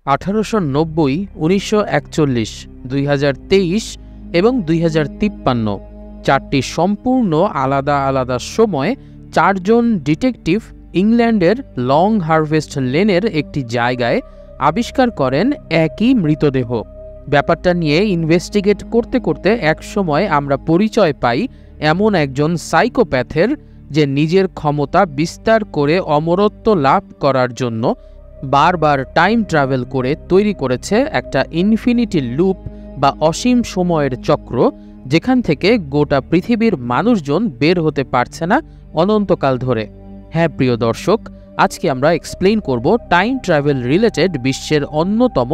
1890, 1941, 2023 এবং 2053 চারটি সম্পূর্ণ আলাদা আলাদা সময়ে চারজন ডিটেকটিভ ইংল্যান্ডের লং হারভেস্ট লেনের একটি জায়গায় আবিষ্কার করেন একই মৃতদেহ। ব্যাপারটা নিয়ে ইনভেস্টিগেট করতে করতে একসময় আমরা পরিচয় পাই এমন একজন সাইকোপ্যাথের, যে নিজের ক্ষমতা বিস্তার করে অমরত্ব লাভ করার জন্য বারবার টাইম ট্রাভেল করে তৈরি করেছে একটা ইনফিনিটি লুপ বা অসীম সময়ের চক্র, যেখান থেকে গোটা পৃথিবীর মানুষজন বের হতে পারছে না অনন্তকাল ধরে। হ্যাঁ প্রিয় দর্শক, আজকে আমরা এক্সপ্লেইন করব টাইম ট্রাভেল রিলেটেড বিশ্বের অন্যতম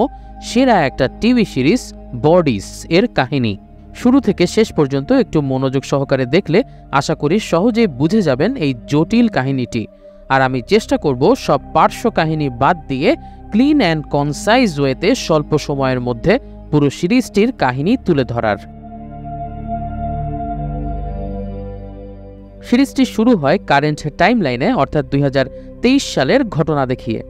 সেরা একটা টিভি সিরিজ বডিজ এর কাহিনী। শুরু থেকে শেষ পর্যন্ত একটু মনোযোগ সহকারে দেখলে আশা করি সহজেই বুঝে যাবেন এই জটিল কাহিনীটি। আর আমি চেষ্টা করব সব পার্শ্ব কাহিনী বাদ দিয়ে ক্লিন অ্যান্ড কনসাইজ ওয়েতে স্বল্প সময়ের মধ্যে পুরো সিরিজটির কাহিনী তুলে ধরার। সিরিজটি শুরু হয় কারেন্ট টাইমলাইনে, অর্থাৎ 2023 সালের ঘটনা দেখিয়ে।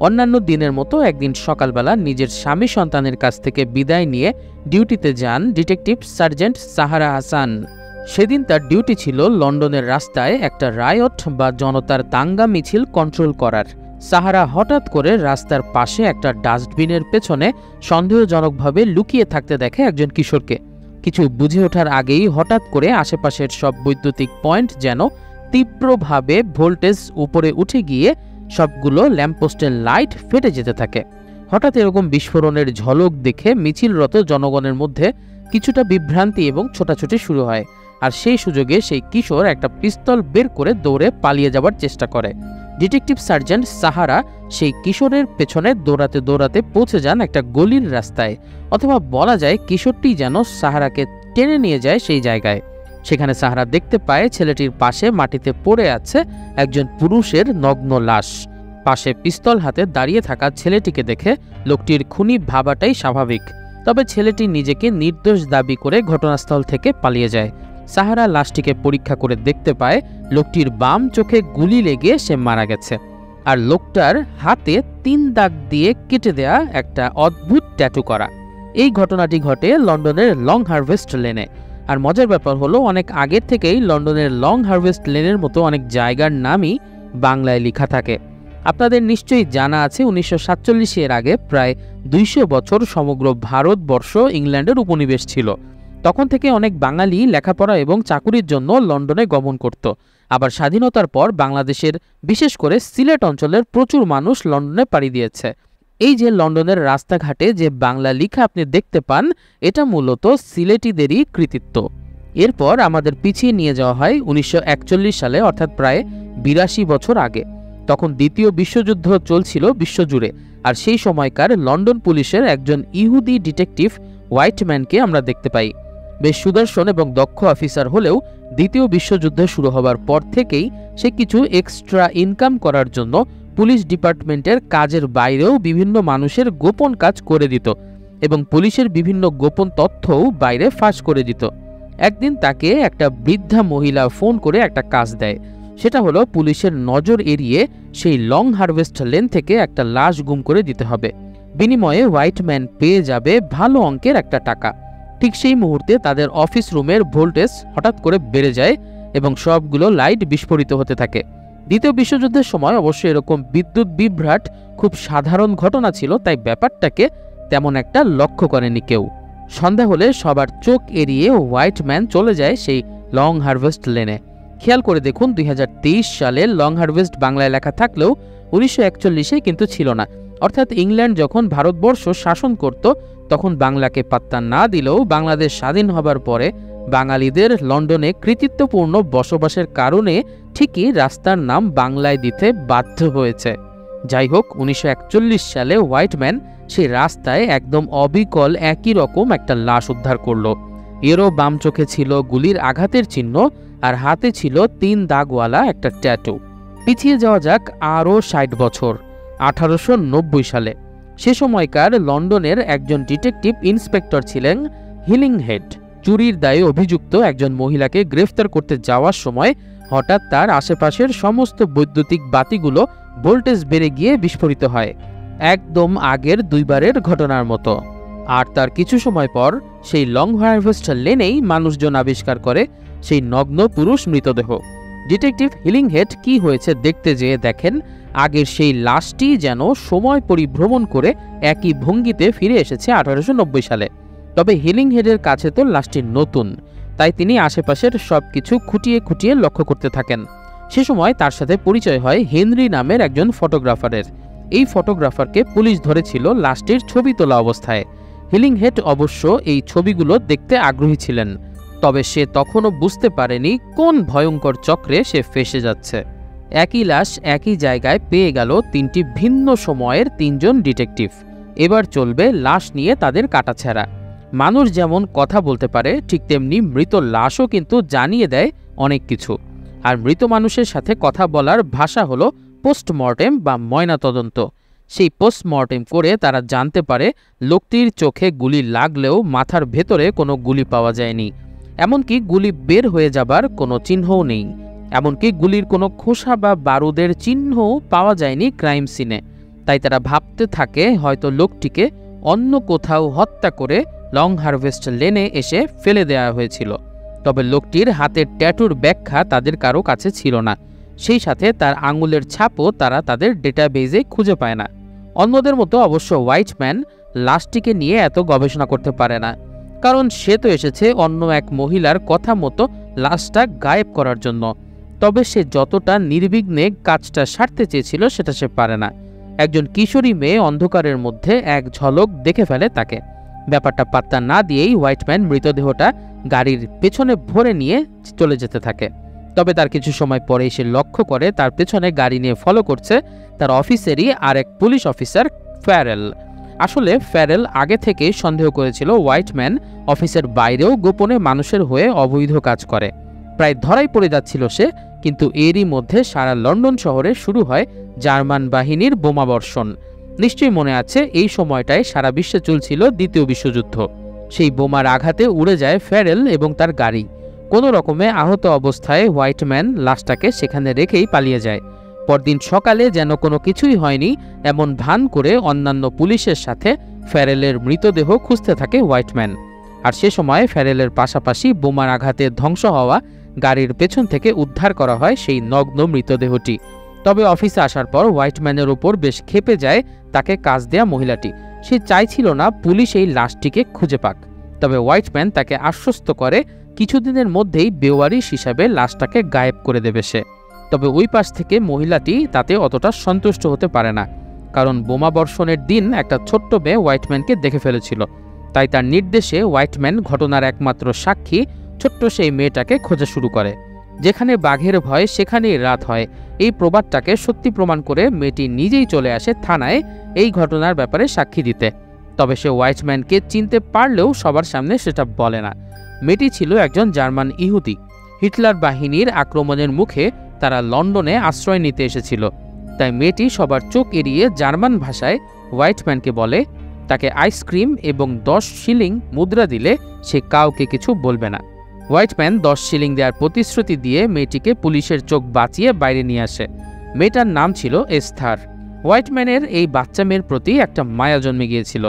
অন্যান্য দিনের মতো একদিন সকালবেলা নিজের স্বামী সন্তানের কাছ থেকে বিদায় নিয়ে ডিউটিতে যান ডিটেকটিভ সার্জেন্ট সাহারা হাসান। সেদিন তার ডিউটি ছিল লন্ডনের রাস্তায় একটা রায়ট বা জনতার দাঙ্গা মিছিল কন্ট্রোল করার। সাহারা হঠাৎ করে রাস্তার পাশে একটা ডাস্টবিনের পেছনে সন্দেহজনকভাবে লুকিয়ে থাকতে দেখে একজন কিশোরকে। কিছু বুঝে ওঠার আগেই হঠাৎ করে আশেপাশের সব বৈদ্যুতিক পয়েন্ট যেন তীব্রভাবে ভোল্টেজ উপরে উঠে গিয়ে সবগুলো ল্যাম্পপোস্টের লাইট ফেটে যেতে থাকে। হঠাৎ এরকম বিস্ফোরণের ঝলক দেখে মিছিলরত জনগণের মধ্যে কিছুটা বিভ্রান্তি এবং ছোটাছুটি শুরু হয়। আর সেই সুযোগে সেই কিশোর একটা পিস্তল বের করে দৌড়ে পালিয়ে যাওয়ার চেষ্টা করে। ডিটেকটিভ সার্জেন্ট সাহারা সেই কিশোরের পেছনে দৌড়াতে দৌড়াতে পৌঁছে যান একটা গলির রাস্তায়, অথবা বলা যায় কিশোরটি যেন সাহারাকে টেনে নিয়ে যায় সেই জায়গায়। সেখানে সাহারা দেখতে পায় ছেলেটির পাশে মাটিতে পড়ে আছে একজন পুরুষের নগ্ন লাশ। পাশে পিস্তল হাতে দাঁড়িয়ে থাকা ছেলেটিকে দেখে লোকটির খুনি ভাবাটাই স্বাভাবিক, তবে ছেলেটি নিজেকে নির্দোষ দাবি করে ঘটনাস্থল থেকে পালিয়ে যায়। সাহারা লাশটিকে পরীক্ষা করে দেখতে পায় লোকটির বাম চোখে গুলি লেগে সে মারা গেছে, আর লোকটার হাতে 3 দাগ দিয়ে কেটে দেয়া একটা অদ্ভুত ট্যাটু করা। এই ঘটনাটি ঘটে লন্ডনের লং হারভেস্ট লেনে। আর মজার ব্যাপার হলো, অনেক আগের থেকেই লন্ডনের লং হারভেস্ট লেনের মতো অনেক জায়গার নামই বাংলায় লেখা থাকে। আপনাদের নিশ্চয়ই জানা আছে 1947 আগে প্রায় 200 বছর সমগ্র ভারতবর্ষ ইংল্যান্ডের উপনিবেশ ছিল। তখন থেকে অনেক বাঙালি লেখাপড়া এবং চাকুরির জন্য লন্ডনে গমন করত। আবার স্বাধীনতার পর বাংলাদেশের বিশেষ করে সিলেট অঞ্চলের প্রচুর মানুষ লন্ডনে পাড়ি দিয়েছে। এই যে লন্ডনের রাস্তাঘাটে যে বাংলা লেখা আপনি দেখতে পান, এটা মূলত সিলেটিদেরই কৃতিত্ব। এরপর আমাদের পিছিয়ে নিয়ে যাওয়া হয় 1941 সালে, অর্থাৎ প্রায় 82 বছর আগে। তখন দ্বিতীয় বিশ্বযুদ্ধ চলছিল বিশ্বজুড়ে, আর সেই সময়কার লন্ডন পুলিশের একজন ইহুদি ডিটেকটিভ হোয়াইটম্যানকে আমরা দেখতে পাই। বেশ সুদর্শন এবং দক্ষ অফিসার হলেও দ্বিতীয় বিশ্বযুদ্ধ শুরু হবার পর থেকেই সে কিছু এক্সট্রা ইনকাম করার জন্য পুলিশ ডিপার্টমেন্টের কাজের বাইরেও বিভিন্ন মানুষের গোপন কাজ করে দিত এবং পুলিশের বিভিন্ন গোপন তথ্যও বাইরে ফাঁস করে দিত। একদিন তাকে একটা বৃদ্ধা মহিলা ফোন করে একটা কাজ দেয়। সেটা হলো পুলিশের নজর এড়িয়ে সেই লং হারভেস্ট লেন থেকে একটা লাশ গুম করে দিতে হবে। বিনিময়ে হোয়াইটম্যান পেয়ে যাবে ভালো অঙ্কের একটা টাকা। ঠিক সেই মুহূর্তে তাদের অফিস রুমের ভোল্টেজ হঠাৎ করে বেড়ে যায় এবং সবগুলো লাইট বিস্ফোরিত হতে থাকে। দ্বিতীয় বিশ্বযুদ্ধের সময় অবশ্য এরকম বিদ্যুৎ বিভ্রাট খুব সাধারণ ঘটনা ছিল, তাই ব্যাপারটাকে তেমন একটা লক্ষ্য করেনি কেউ। সন্ধ্যা হলে সবার চোখ এড়িয়ে হোয়াইটম্যান চলে যায় সেই লং হারভেস্ট লেনে। খেয়াল করে দেখুন, 2023 সালে লং হারভেস্ট বাংলায় লেখা থাকলেও 1941-এ কিন্তু ছিল না। অর্থাৎ ইংল্যান্ড যখন ভারতবর্ষ শাসন করত তখন বাংলাকে পাত্তা না দিলেও বাংলাদেশ স্বাধীন হবার পরে বাঙালিদের লন্ডনে কৃতিত্বপূর্ণ বসবাসের কারণে ঠিকই রাস্তার নাম বাংলায় দিতে বাধ্য হয়েছে। যাই হোক, 1941 সালে হোয়াইটম্যান সেই রাস্তায় একদম অবিকল একই রকম একটা লাশ উদ্ধার করল। এরও বাম চোখে ছিল গুলির আঘাতের চিহ্ন, আর হাতে ছিল 3 দাগওয়ালা একটা ট্যাটু। পিছিয়ে যাওয়া যাক আরও 60 বছর, 1890 সালে। সে সময়কার লন্ডনের একজন ডিটেকটিভ ইন্সপেক্টর ছিলেন হিলিংহেড। চুরির দায়ে অভিযুক্ত একজন মহিলাকে গ্রেফতার করতে যাওয়ার সময় হঠাৎ তার আশেপাশের সমস্ত বৈদ্যুতিক বাতিগুলো ভোল্টেজ বেড়ে গিয়ে বিস্ফোরিত হয়। একদম আগের দুইবারের ঘটনার মতো। আর তার কিছু সময় পর সেই লং হারভেস্ট লেনেই মানুষজন আবিষ্কার করে সেই নগ্ন পুরুষ মৃতদেহ। ডিটেকটিভ হিলিংহেড কি হয়েছে দেখতে যেয়ে দেখেন আগের সেই লাশটি যেন সময় পরিভ্রমণ করে একই ভঙ্গিতে ফিরে এসেছে 1890 সালে। তবে হিলিংহেডের কাছে তো লাশটি নতুন, তাই তিনি আশেপাশের সবকিছু খুঁটিয়ে খুঁটিয়ে লক্ষ্য করতে থাকেন। সে সময় তার সাথে পরিচয় হয় হেনরি নামের একজন ফটোগ্রাফারের। এই ফটোগ্রাফারকে পুলিশ ধরেছিল লাশটির ছবি তোলা অবস্থায়। হিলিংহেড অবশ্য এই ছবিগুলো দেখতে আগ্রহী ছিলেন, তবে সে তখনও বুঝতে পারেনি কোন ভয়ঙ্কর চক্রে সে ফেঁসে যাচ্ছে। একই লাশ একই জায়গায় পেয়ে গেল তিনটি ভিন্ন সময়ের তিনজন ডিটেকটিভ। এবার চলবে লাশ নিয়ে তাদের কাটাছেঁড়া। মানুষ যেমন কথা বলতে পারে, ঠিক তেমনি মৃত লাশও কিন্তু জানিয়ে দেয় অনেক কিছু। আর মৃত মানুষের সাথে কথা বলার ভাষা হলো পোস্টমর্টেম বা ময়নাতদন্ত। সেই পোস্টমর্টেম করে তারা জানতে পারে লোকটির চোখে গুলি লাগলেও মাথার ভেতরে কোনো গুলি পাওয়া যায়নি, এমনকি গুলি বের হয়ে যাবার কোনো চিহ্নও নেই, এমনকি গুলির কোনো খোসা বা বারুদের চিহ্নও পাওয়া যায়নি ক্রাইম সিনে। তাই তারা ভাবতে থাকে হয়তো লোকটিকে অন্য কোথাও হত্যা করে লং হারভেস্ট লেনে এসে ফেলে দেওয়া হয়েছিল। তবে লোকটির হাতের ট্যাটুর ব্যাখ্যা তাদের কারো কাছে ছিল না, সেই সাথে তার আঙুলের ছাপও তারা তাদের ডেটাবেজে খুঁজে পায় না। অন্যদের মতো অবশ্য হোয়াইটম্যান লাশটিকে নিয়ে এত গবেষণা করতে পারে না, কারণ সে তো এসেছে অন্য এক মহিলার কথা মতো লাশটা গায়েব করার জন্য। তবে সে যতটা নির্বিঘ্নে কাজটা সারতে চেয়েছিল সেটা সে পারে না। একজন কিশোরী মেয়ে অন্ধকারের মধ্যে এক ঝলক দেখে ফেলে তাকে। ব্যাপারটা পাত্তা না দিয়েই হোয়াইটম্যান মৃতদেহটা গাড়ির পেছনে ভরে নিয়ে চলে যেতে থাকে। তবে তার কিছু সময় পরে সে লক্ষ্য করে তার পেছনে গাড়ি নিয়ে ফলো করছে তার অফিসেরই আরেক পুলিশ অফিসার ফ্যারেল। আসলে ফ্যারেল আগে থেকেই সন্দেহ করেছিল হোয়াইটম্যান অফিসের বাইরেও গোপনে মানুষের হয়ে অবৈধ কাজ করে। প্রায় ধরাই পড়ে যাচ্ছিল সে, কিন্তু এরই মধ্যে সারা লন্ডন শহরে শুরু হয় জার্মান বাহিনীর বোমাবর্ষণ। নিশ্চয়ই মনে আছে, এই সময়টায় সারা বিশ্বে চলছিল দ্বিতীয় বিশ্বযুদ্ধ। সেই বোমার আঘাতে উড়ে যায় ফ্যারেল এবং তার গাড়ি। কোনো রকমে আহত অবস্থায় হোয়াইটম্যান লাশটাকে সেখানে রেখেই পালিয়ে যায়। পরদিন সকালে যেন কোনো কিছুই হয়নি এমন ভান করে অন্যান্য পুলিশের সাথে ফ্যারেলের মৃতদেহ খুঁজতে থাকে হোয়াইটম্যান। আর সে সময় ফ্যারেলের পাশাপাশি বোমার আঘাতে ধ্বংস হওয়া গাড়ির পেছন থেকে উদ্ধার করা হয় সেই নগ্ন মৃতদেহটি। তবে অফিসে আসার পর হোয়াইটম্যানের উপর বেশ ক্ষেপে যায় তাকে কাজ দেয়া মহিলাটি। সে চাইছিল না পুলিশ এই লাশটিকে খুঁজে পাক। তবে হোয়াইটম্যান তাকে আশ্বস্ত করে কিছুদিনের মধ্যেই বেওয়ারিশ হিসাবে লাশটাকে গায়েব করে দেবে সে। তবে ওই পাশ থেকে মহিলাটি তাতে অতটা সন্তুষ্ট হতে পারে না, কারণ বোমাবর্ষণের দিন একটা ছোট্ট মেয়ে হোয়াইটম্যানকে দেখে ফেলেছিল। তাই তার নির্দেশে হোয়াইটম্যান ঘটনার একমাত্র সাক্ষী ছোট্ট সেই মেয়েটাকে খোঁজা শুরু করে। যেখানে বাঘের ভয় সেখানেই রাত হয়, এই প্রবাদটাকে সত্যি প্রমাণ করে মেয়েটি নিজেই চলে আসে থানায় এই ঘটনার ব্যাপারে সাক্ষী দিতে। তবে সে হোয়াইটম্যানকে চিনতে পারলেও সবার সামনে সেটা বলে না। মেয়েটি ছিল একজন জার্মান ইহুদি। হিটলার বাহিনীর আক্রমণের মুখে তারা লন্ডনে আশ্রয় নিতে এসেছিল। তাই মেয়েটি সবার চোখ এড়িয়ে জার্মান ভাষায় হোয়াইটম্যানকে বলে তাকে আইসক্রিম এবং 10 শিলিং মুদ্রা দিলে সে কাউকে কিছু বলবে না। হোয়াইটম্যান 10 শিলিং দেওয়ার প্রতিশ্রুতি দিয়ে মেয়েটিকে পুলিশের চোখ বাঁচিয়ে বাইরে নিয়ে আসে। মেয়েটার নাম ছিল এস্থার। হোয়াইটম্যানের এই বাচ্চা মেয়ের প্রতি একটা মায়া জন্মে গিয়েছিল,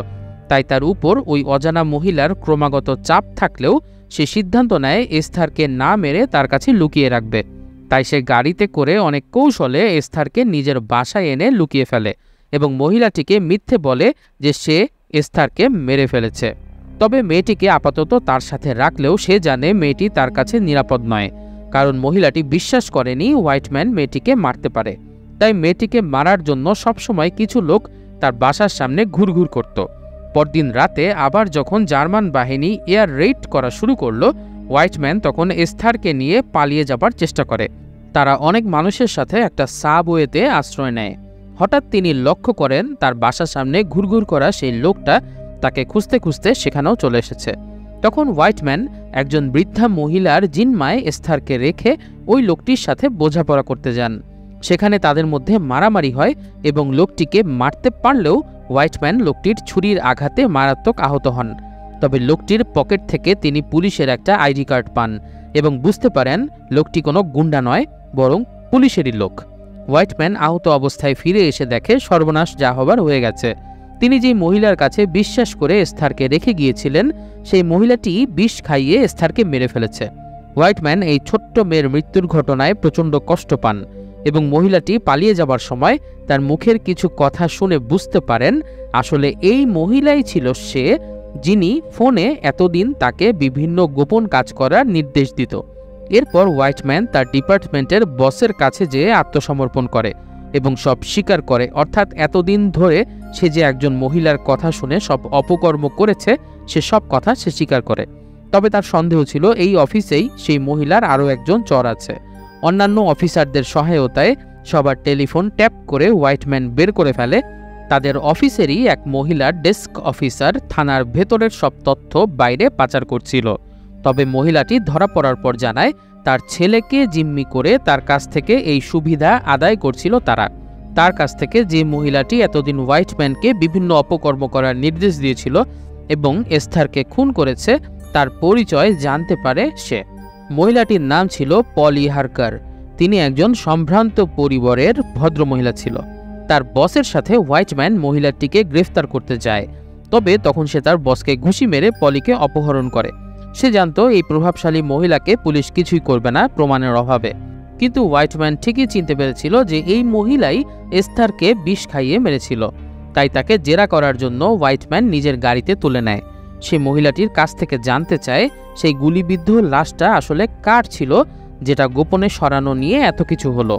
তাই তার উপর ওই অজানা মহিলার ক্রমাগত চাপ থাকলেও সে সিদ্ধান্ত নেয় এস্থারকে না মেরে তার কাছে লুকিয়ে রাখবে। তাই সে গাড়িতে করে অনেক কৌশলে এস্থারকে নিজের বাসায় এনে লুকিয়ে ফেলে এবং মহিলাটিকে মিথ্যে বলে যে সে এস্থারকে মেরে ফেলেছে। তবে মেয়েটিকে আপাতত তার সাথে রাখলেও সে জানে মেয়েটি তার কাছে নিরাপদ নয়, কারণ মহিলাটি বিশ্বাস করেনি হোয়াইটম্যান মেয়েটিকে মারতে পারে। তাই মেয়েটিকে মারার জন্য সবসময় কিছু লোক তার বাসার সামনে ঘুরঘুর করত। পরদিন রাতে আবার যখন জার্মান বাহিনী এয়ার রেইড করা শুরু করলো, হোয়াইটম্যান তখন এস্থারকে নিয়ে পালিয়ে যাবার চেষ্টা করে। তারা অনেক মানুষের সাথে একটা সাবওয়েতে আশ্রয় নেয়। হঠাৎ তিনি লক্ষ্য করেন তার বাসার সামনে ঘুরঘুর করা সেই লোকটা তাকে খুঁজতে খুঁজতে সেখানেও চলে এসেছে। তখন হোয়াইটম্যান একজন বৃদ্ধা মহিলার জিম্মায় এস্থারকে রেখে ওই লোকটির সাথে বোঝাপড়া করতে যান। সেখানে তাদের মধ্যে মারামারি হয় এবং লোকটিকে মারতে পারলেও হোয়াইটম্যান লোকটির ছুরির আঘাতে মারাত্মক আহত হন। তবে লোকটির পকেট থেকে তিনি পুলিশের একটা আইডি কার্ড পান এবং বুঝতে পারেন লোকটি কোনো গুন্ডা নয়, বরং পুলিশেরই লোক। হোয়াইটম্যান আহত অবস্থায় ফিরে এসে দেখে সর্বনাশ যা হবার হয়ে গেছে। তিনি যে মহিলার কাছে বিশ্বাস করে এস্থারকে রেখে গিয়েছিলেন, সেই মহিলাটি বিষ খাইয়ে এস্থারকে মেরে ফেলেছে। হোয়াইটম্যান এই ছোট্ট মেয়ের মৃত্যুর ঘটনায় প্রচণ্ড কষ্ট পান এবং মহিলাটি পালিয়ে যাবার সময় তার মুখের কিছু কথা শুনে বুঝতে পারেন আসলে এই মহিলাই ছিল সে, যিনি ফোনে এতদিন তাকে বিভিন্ন গোপন কাজ করার নির্দেশ দিত। এরপর হোয়াইটম্যান তার ডিপার্টমেন্টের বসের কাছে যেয়ে আত্মসমর্পণ করে এবং সব স্বীকার করে, অর্থাৎ এতদিন ধরে সে যে একজন মহিলার কথা শুনে সব অপকর্ম করেছে সে সব কথা সে স্বীকার করে। তবে তার সন্দেহ ছিল এই অফিসেই সেই মহিলার আরও একজন চর আছে। অন্যান্য অফিসারদের সহায়তায় সবার টেলিফোন ট্যাপ করে হোয়াইটম্যান বের করে ফেলে তাদের অফিসেরই এক মহিলার ডেস্ক অফিসার থানার ভেতরের সব তথ্য বাইরে পাচার করছিল। তবে মহিলাটি ধরা পড়ার পর জানায় তার ছেলেকে জিম্মি করে তার কাছ থেকে এই সুবিধা আদায় করছিল তারা। তার কাছ থেকে যে মহিলাটি এতদিন হোয়াইটম্যানকে বিভিন্ন অপকর্ম করার নির্দেশ দিয়েছিল এবং এস্থারকে খুন করেছে তার পরিচয় জানতে পারে সে। মহিলাটির নাম ছিল পলি হার্কার। তিনি একজন সম্ভ্রান্ত পরিবারের ভদ্রমহিলা ছিল। তার বসের সাথে হোয়াইটম্যান মহিলাটিকে গ্রেফতার করতে যায়, তবে তখন সে তার বসকে ঘুষি মেরে পলিকে অপহরণ করে। সে জানত এই প্রভাবশালী মহিলাকে পুলিশ কিছুই করবে না প্রমাণের অভাবে, কিন্তু হোয়াইটম্যান ঠিকই চিনতে পেরেছিল যে এই মহিলাই এস্থারকে বিষ খাইয়ে মেরেছিল। তাই তাকে জেরা করার জন্য হোয়াইটম্যান নিজের গাড়িতে তুলে নেয়। সে মহিলাটির কাছ থেকে জানতে চায় সেই গুলিবিদ্ধ লাশটা আসলে কার ছিল, যেটা গোপনে সরানো নিয়ে এত কিছু হলো।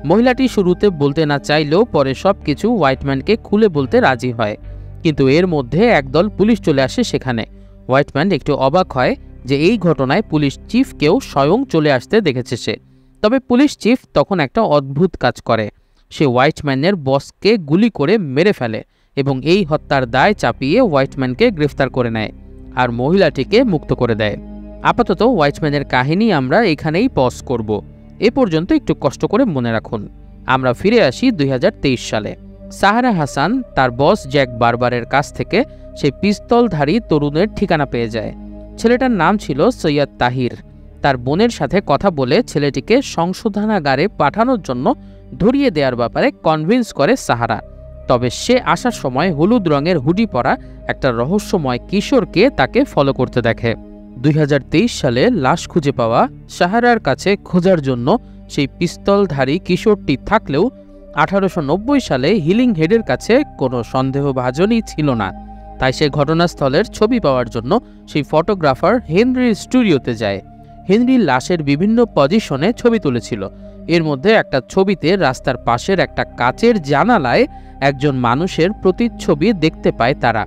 মহিলাটি শুরুতে বলতে না চাইলেও পরে সব কিছু হোয়াইটম্যানকে খুলে বলতে রাজি হয়, কিন্তু এর মধ্যে একদল পুলিশ চলে আসে সেখানে। হোয়াইটম্যান একটু অবাক হয় যে এই ঘটনায় পুলিশ চিফকেও স্বয়ং চলে আসতে দেখেছে সে। তবে পুলিশ চিফ তখন একটা অদ্ভুত কাজ করে, সে হোয়াইটম্যানের বসকে গুলি করে মেরে ফেলে এবং এই হত্যার দায় চাপিয়ে হোয়াইটম্যানকে গ্রেফতার করে নেয় আর মহিলাটিকে মুক্ত করে দেয়। আপাতত হোয়াইটম্যানের কাহিনী আমরা এখানেই পজ করব। এ পর্যন্ত একটু কষ্ট করে মনে রাখুন। আমরা ফিরে আসি 2023 সালে। সাহারা হাসান তার বস জ্যাক বারবারের কাছ থেকে সেই পিস্তলধারী তরুণের ঠিকানা পেয়ে যায়। ছেলেটার নাম ছিল সৈয়দ তাহির। তার বোনের সাথে কথা বলে ছেলেটিকে সংশোধনাগারে পাঠানোর জন্য ধরিয়ে দেওয়ার ব্যাপারে কনভিন্স করে সাহারা। তবে সে আসার সময় হলুদ রঙের হুডি পরা একটা রহস্যময় কিশোরকে তাকে ফলো করতে দেখে। 2023 সালে লাশ খুঁজে পাওয়া সাহারার কাছে খোঁজার জন্য সেই পিস্তলধারী কিশোরটি থাকলেও 1890 সালে হিলিং হেডের কাছে কোনো সন্দেহভাজনই ছিল না। তাই সে ঘটনাস্থলের ছবি পাওয়ার জন্য সেই ফটোগ্রাফার হেনরির স্টুডিওতে যায়। হেনরি লাশের বিভিন্ন পজিশনে ছবি তুলেছিল। এর মধ্যে একটা ছবিতে রাস্তার পাশের একটা কাচের জানালায় একজন মানুষের প্রতিচ্ছবি দেখতে পায় তারা।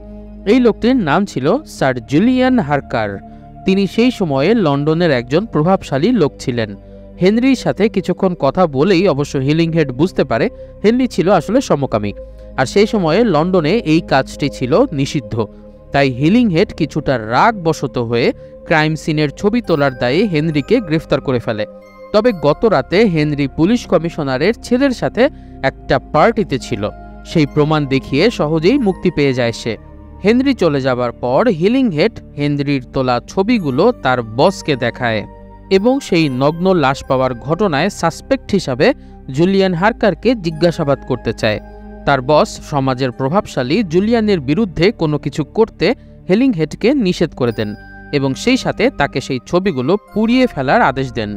এই লোকটির নাম ছিল স্যার জুলিয়ান হার্কার। তিনি সেই সময়ে লন্ডনের একজন প্রভাবশালী লোক ছিলেন। হেনরির সাথে কিছুক্ষণ কথা বলেই অবশ্য হিলিংহেড বুঝতে পারে হেনরি ছিল আসলে সমকামী, আর সেই সময়ে লন্ডনে এই কাজটি ছিল নিষিদ্ধ। তাই হিলিংহেড কিছুটা রাগবশত হয়ে ক্রাইম সিনের ছবি তোলার দায়ে হেনরিকে গ্রেফতার করে ফেলে। তবে গত রাতে হেনরি পুলিশ কমিশনারের ছেলের সাথে একটা পার্টিতে ছিল, সেই প্রমাণ দেখিয়ে সহজেই মুক্তি পেয়ে যায় সে। হেনরি চলে যাবার পর হিলিংহেড হেনরির তোলা ছবিগুলো তার বসকে দেখায় এবং সেই নগ্ন লাশ পাওয়ার ঘটনায় সাসপেক্ট হিসাবে জুলিয়ান হার্কারকে জিজ্ঞাসাবাদ করতে চায়। তার বস সমাজের প্রভাবশালী জুলিয়ানের বিরুদ্ধে কোনো কিছু করতে হিলিংহেডকে নিষেধ করে দেন এবং সেই সাথে তাকে সেই ছবিগুলো পুড়িয়ে ফেলার আদেশ দেন।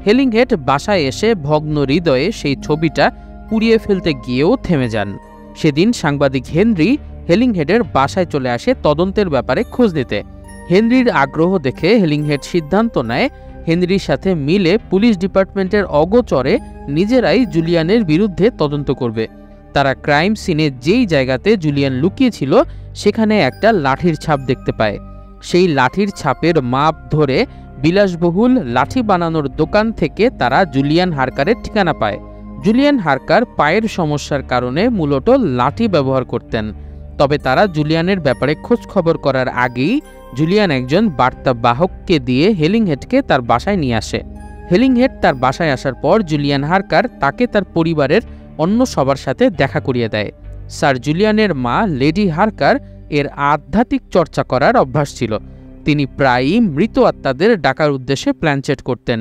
হিলিংহেড বাসায় এসে ভগ্ন হৃদয়ে সেই ছবিটা পুড়িয়ে ফেলতে গিয়েও থেমে যান। সেদিন সাংবাদিক হেনরি হিলিংহেডের বাসায় চলে আসে তদন্তের ব্যাপারে খোঁজ নিতে। হেনরির আগ্রহ দেখে হিলিংহেড সিদ্ধান্ত নেয় হেনরির সাথে মিলে পুলিশ ডিপার্টমেন্টের অগোচরে নিজেরাই জুলিয়ানের বিরুদ্ধে তদন্ত করবে। তারা ক্রাইম সিনে যেই জায়গাতে জুলিয়ান লুকিয়েছিল সেখানে একটা লাঠির ছাপ দেখতে পায়। সেই লাঠির ছাপের মাপ ধরে বিলাসবহুল লাঠি বানানোর দোকান থেকে তারা জুলিয়ান হার্কারের ঠিকানা পায়। জুলিয়ান হার্কার পায়ের সমস্যার কারণে মূলত লাঠি ব্যবহার করতেন। তবে তারা জুলিয়ানের ব্যাপারে খোঁজ খবর করার আগেই জুলিয়ান একজন বার্তা বাহককে দিয়ে হিলিংহেডকে তার বাসায় নিয়ে আসে। হিলিংহেড তার বাসায় আসার পর জুলিয়ান হার্কার তাকে তার পরিবারের অন্য সবার সাথে দেখা করিয়ে দেয়। স্যার জুলিয়ানের মা লেডি হার্কার এর আধ্যাত্মিক চর্চা করার অভ্যাস ছিল। তিনি প্রায়ই মৃত আত্মাদের ডাকার উদ্দেশ্যে প্ল্যান চেট করতেন।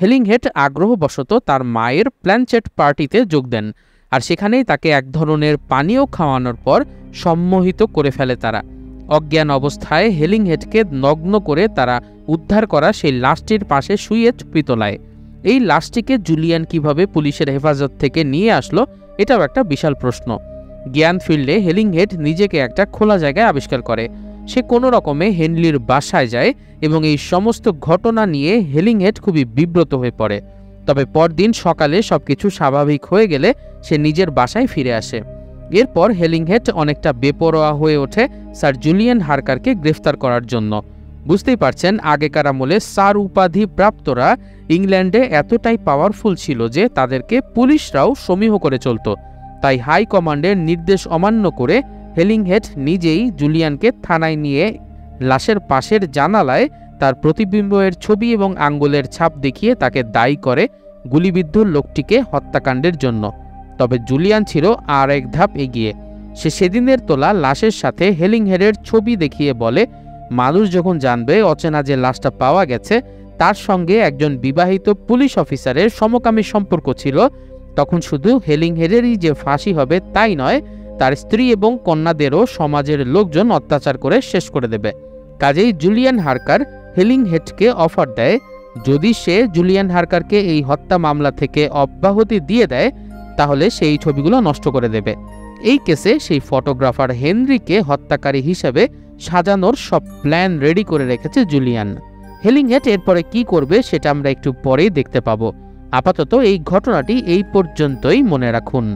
হেলিংহেড আগ্রহবশত তার মায়ের প্ল্যানচেট পার্টিতে যোগ দেন, আর সেখানেই তাকে এক ধরনের পানীয় খাওয়ানোর পর সম্মোহিত করে ফেলে তারা। অজ্ঞান অবস্থায় হেলিংহেডকে নগ্ন করে তারা উদ্ধার করা সেই লাশটির পাশে শুয়ে চুপি তোলায়। এই লাশটিকে জুলিয়ান কিভাবে পুলিশের হেফাজত থেকে নিয়ে আসলো, এটাও একটা বিশাল প্রশ্ন। জ্ঞান ফিরলে হেলিংহেড নিজেকে একটা খোলা জায়গায় আবিষ্কার করে। সে কোনো রকমে হেনলির বাসায় যায় এবং এই সমস্ত ঘটনা নিয়ে হেলিংহেড খুবই বিব্রত হয়ে পড়ে। তবে পরদিন সকালে সবকিছু স্বাভাবিক হয়ে গেলে সে নিজের বাসায় ফিরে আসে। এরপর হেলিংহেড অনেকটা বেপরোয়া হয়ে ওঠে স্যার জুলিয়ান হারকারকে গ্রেফতার করার জন্য। বুঝতেই পারছেন, আগেকার আমলে স্যার উপাধি প্রাপ্তরা ইংল্যান্ডে এতটাই পাওয়ারফুল ছিল যে তাদেরকে পুলিশরাও সমীহ করে চলত। তাই হাই কমান্ডের নির্দেশ অমান্য করে হেলিংহেড নিজেই জুলিয়ানকে থানায় নিয়ে লাশের পাশের জানালায় তার প্রতিবিম্বের ছবি এবং আঙ্গুলের ছাপ দেখিয়ে তাকে দায়ী করে গুলিবিদ্ধ লোকটিকে হত্যাকাণ্ডের জন্য। তবে জুলিয়ান ছিল আর এক ধাপ এগিয়ে। সে সেদিনের তোলা লাশের সাথে হেলিংহেডের ছবি দেখিয়ে বলে, মানুষ যখন জানবে অচেনা যে লাশটা পাওয়া গেছে তার সঙ্গে একজন বিবাহিত পুলিশ অফিসারের সমকামী সম্পর্ক ছিল, তখন শুধু হেলিংহেডেরই যে ফাঁসি হবে তাই নয়, তার স্ত্রী এবং কন্যাদেরও সমাজের লোকজন অত্যাচার করে শেষ করে দেবে। কাজেই জুলিয়ান হারকার হেলিংহেডকে অফার দেয়, যদি সে জুলিয়ান হারকারকে এই হত্যা মামলা থেকে অব্যাহতি দিয়ে দেয় তাহলে সেই ছবিগুলো নষ্ট করে দেবে। এই কেসে সেই ফটোগ্রাফার হেনরিকে হত্যাকারী হিসেবে সাজানোর সব প্ল্যান রেডি করে রেখেছে জুলিয়ান। হেলিংহেড এরপরে কি করবে সেটা আমরা একটু পরেই দেখতে পাবো। আপাতত এই ঘটনাটি এই পর্যন্তই মনে রাখুন।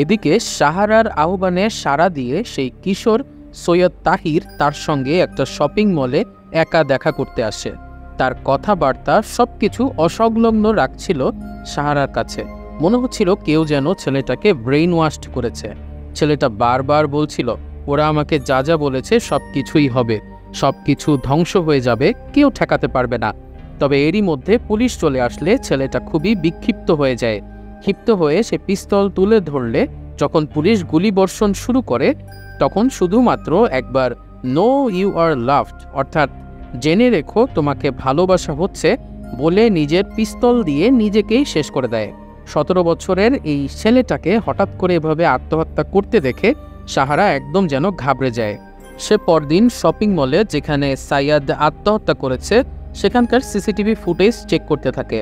এদিকে সাহারার আহ্বানে সাড়া দিয়ে সেই কিশোর সৈয়দ তাহির তার সঙ্গে একটা শপিং মলে একা দেখা করতে আসে। তার কথাবার্তা সবকিছু অসংলগ্ন রাখছিল সাহারার কাছে। মনে হচ্ছিল কেউ যেন ছেলেটাকে ব্রেইন ওয়াশড করেছে। ছেলেটা বারবার বলছিল, ওরা আমাকে যা যা বলেছে সবকিছুই হবে, সবকিছু ধ্বংস হয়ে যাবে, কেউ ঠেকাতে পারবে না। তবে এরই মধ্যে পুলিশ চলে আসলে ছেলেটা খুবই বিক্ষিপ্ত হয়ে যায়। ক্ষিপ্ত হয়ে সে পিস্তল তুলে ধরলে যখন পুলিশ গুলিবর্ষণ শুরু করে তখন শুধুমাত্র একবার নো ইউ আর লাভড, অর্থাৎ জেনে রেখো তোমাকে ভালোবাসা হচ্ছে বলে নিজের পিস্তল দিয়ে নিজেকেই শেষ করে দেয়। 17 বছরের এই ছেলেটাকে হঠাৎ করে এভাবে আত্মহত্যা করতে দেখে সাহারা একদম যেন ঘাবড়ে যায়। সে পরদিন শপিং মলে যেখানে সাইয়াদ আত্মহত্যা করেছে সেখানকার সিসিটিভি ফুটেজ চেক করতে থাকে।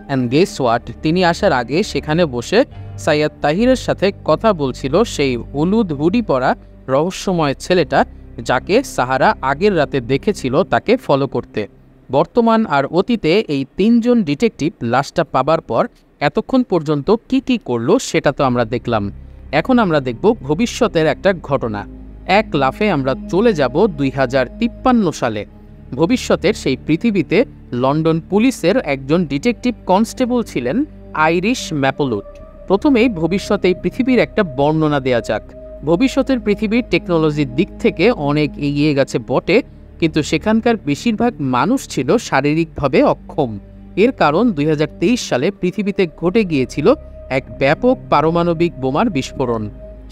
অ্যান্ড গেস হোয়াট, তিনি আসার আগে সেখানে বসে সাইয়াদ তাহিরের সাথে কথা বলছিল সেই হলুদ হুডি পরা রহস্যময় ছেলেটা যাকে সাহারা আগের রাতে দেখেছিল তাকে ফলো করতে। বর্তমান আর অতীতে এই 3 জন ডিটেকটিভ লাশটা পাবার পর এতক্ষণ পর্যন্ত কি কি করলো সেটা তো আমরা দেখলাম। এখন আমরা দেখব ভবিষ্যতের একটা ঘটনা। এক লাফে আমরা চলে যাব 2053 সালে। ভবিষ্যতের সেই পৃথিবীতে লন্ডন পুলিশের একজন ডিটেকটিভ কনস্টেবল ছিলেন আইরিশ ম্যাপলুট। প্রথমেই ভবিষ্যতে পৃথিবীর একটা বর্ণনা দেয়া যাক। ভবিষ্যতের পৃথিবীর টেকনোলজির দিক থেকে অনেক এগিয়ে গেছে বটে, কিন্তু সেখানকার বেশিরভাগ মানুষ ছিল শারীরিকভাবে অক্ষম। এর কারণ 2023 সালে পৃথিবীতে ঘটে গিয়েছিল এক ব্যাপক পারমাণবিক বোমার বিস্ফোরণ।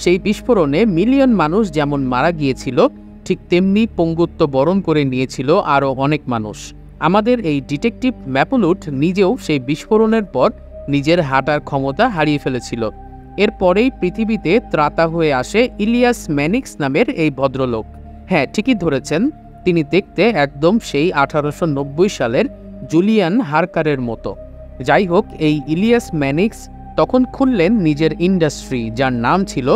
সেই বিস্ফোরণে মিলিয়ন মানুষ যেমন মারা গিয়েছিল ঠিক তেমনি পঙ্গুত্ব বরণ করে নিয়েছিল আরও অনেক মানুষ। আমাদের এই ডিটেকটিভ ম্যাপলুট নিজেও সেই বিস্ফোরণের পর নিজের হাঁটার ক্ষমতা হারিয়ে ফেলেছিল। এরপরেই পৃথিবীতে ত্রাতা হয়ে আসে ইলিয়াস ম্যানিক্স নামের এই ভদ্রলোক। হ্যাঁ, ঠিকই ধরেছেন, তিনি দেখতে একদম সেই 1890 সালের জুলিয়ান হারকারের মতো। যাই হোক, এই ইলিয়াস ম্যানিক্স তখন খুললেন নিজের ইন্ডাস্ট্রি, যার নাম ছিল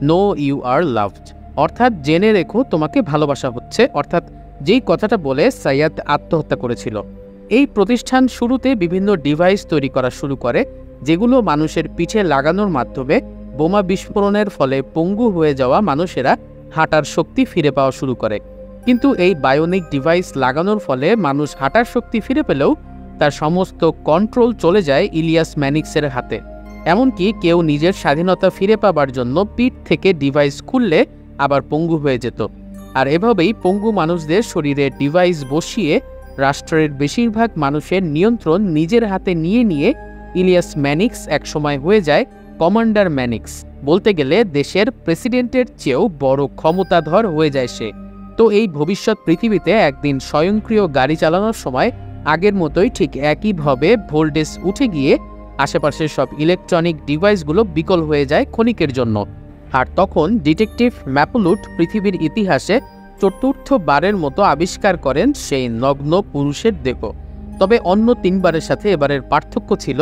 নো ইউ আর লাভড, অর্থাৎ জেনে রেখো তোমাকে ভালোবাসা হচ্ছে, অর্থাৎ যেই কথাটা বলে সাইয়াদ আত্মহত্যা করেছিল। এই প্রতিষ্ঠান শুরুতে বিভিন্ন ডিভাইস তৈরি করা শুরু করে, যেগুলো মানুষের পিঠে লাগানোর মাধ্যমে বোমা বিস্ফোরণের ফলে পঙ্গু হয়ে যাওয়া মানুষেরা হাঁটার শক্তি ফিরে পাওয়া শুরু করে। কিন্তু এই বায়োনিক ডিভাইস লাগানোর ফলে মানুষ হাঁটার শক্তি ফিরে পেলেও তার সমস্ত কন্ট্রোল চলে যায় ইলিয়াস ম্যানিক্সের হাতে। এমনকি কেউ নিজের স্বাধীনতা ফিরে পাবার জন্য পিঠ থেকে ডিভাইস খুললে আবার পঙ্গু হয়ে যেত। আর এভাবেই পঙ্গু মানুষদের শরীরে ডিভাইস বসিয়ে রাষ্ট্রের বেশিরভাগ মানুষের নিয়ন্ত্রণ নিজের হাতে নিয়ে নিয়ে ইলিয়াস ম্যানিক্স একসময় হয়ে যায় কমান্ডার ম্যানিক্স। বলতে গেলে দেশের প্রেসিডেন্টের চেয়েও বড় ক্ষমতাধর হয়ে যায় সে। তো এই ভবিষ্যৎ পৃথিবীতে একদিন স্বয়ংক্রিয় গাড়ি চালানোর সময় আগের মতোই ঠিক একইভাবে ভোল্টেজ উঠে গিয়ে আশেপাশের সব ইলেকট্রনিক ডিভাইসগুলো বিকল হয়ে যায় ক্ষণিকের জন্য। আর তখন ডিটেকটিভ ম্যাপলুট পৃথিবীর ইতিহাসে চতুর্থবারের মতো আবিষ্কার করেন সেই নগ্ন পুরুষের দেহ। তবে অন্য 3বারের সাথে এবারের পার্থক্য ছিল,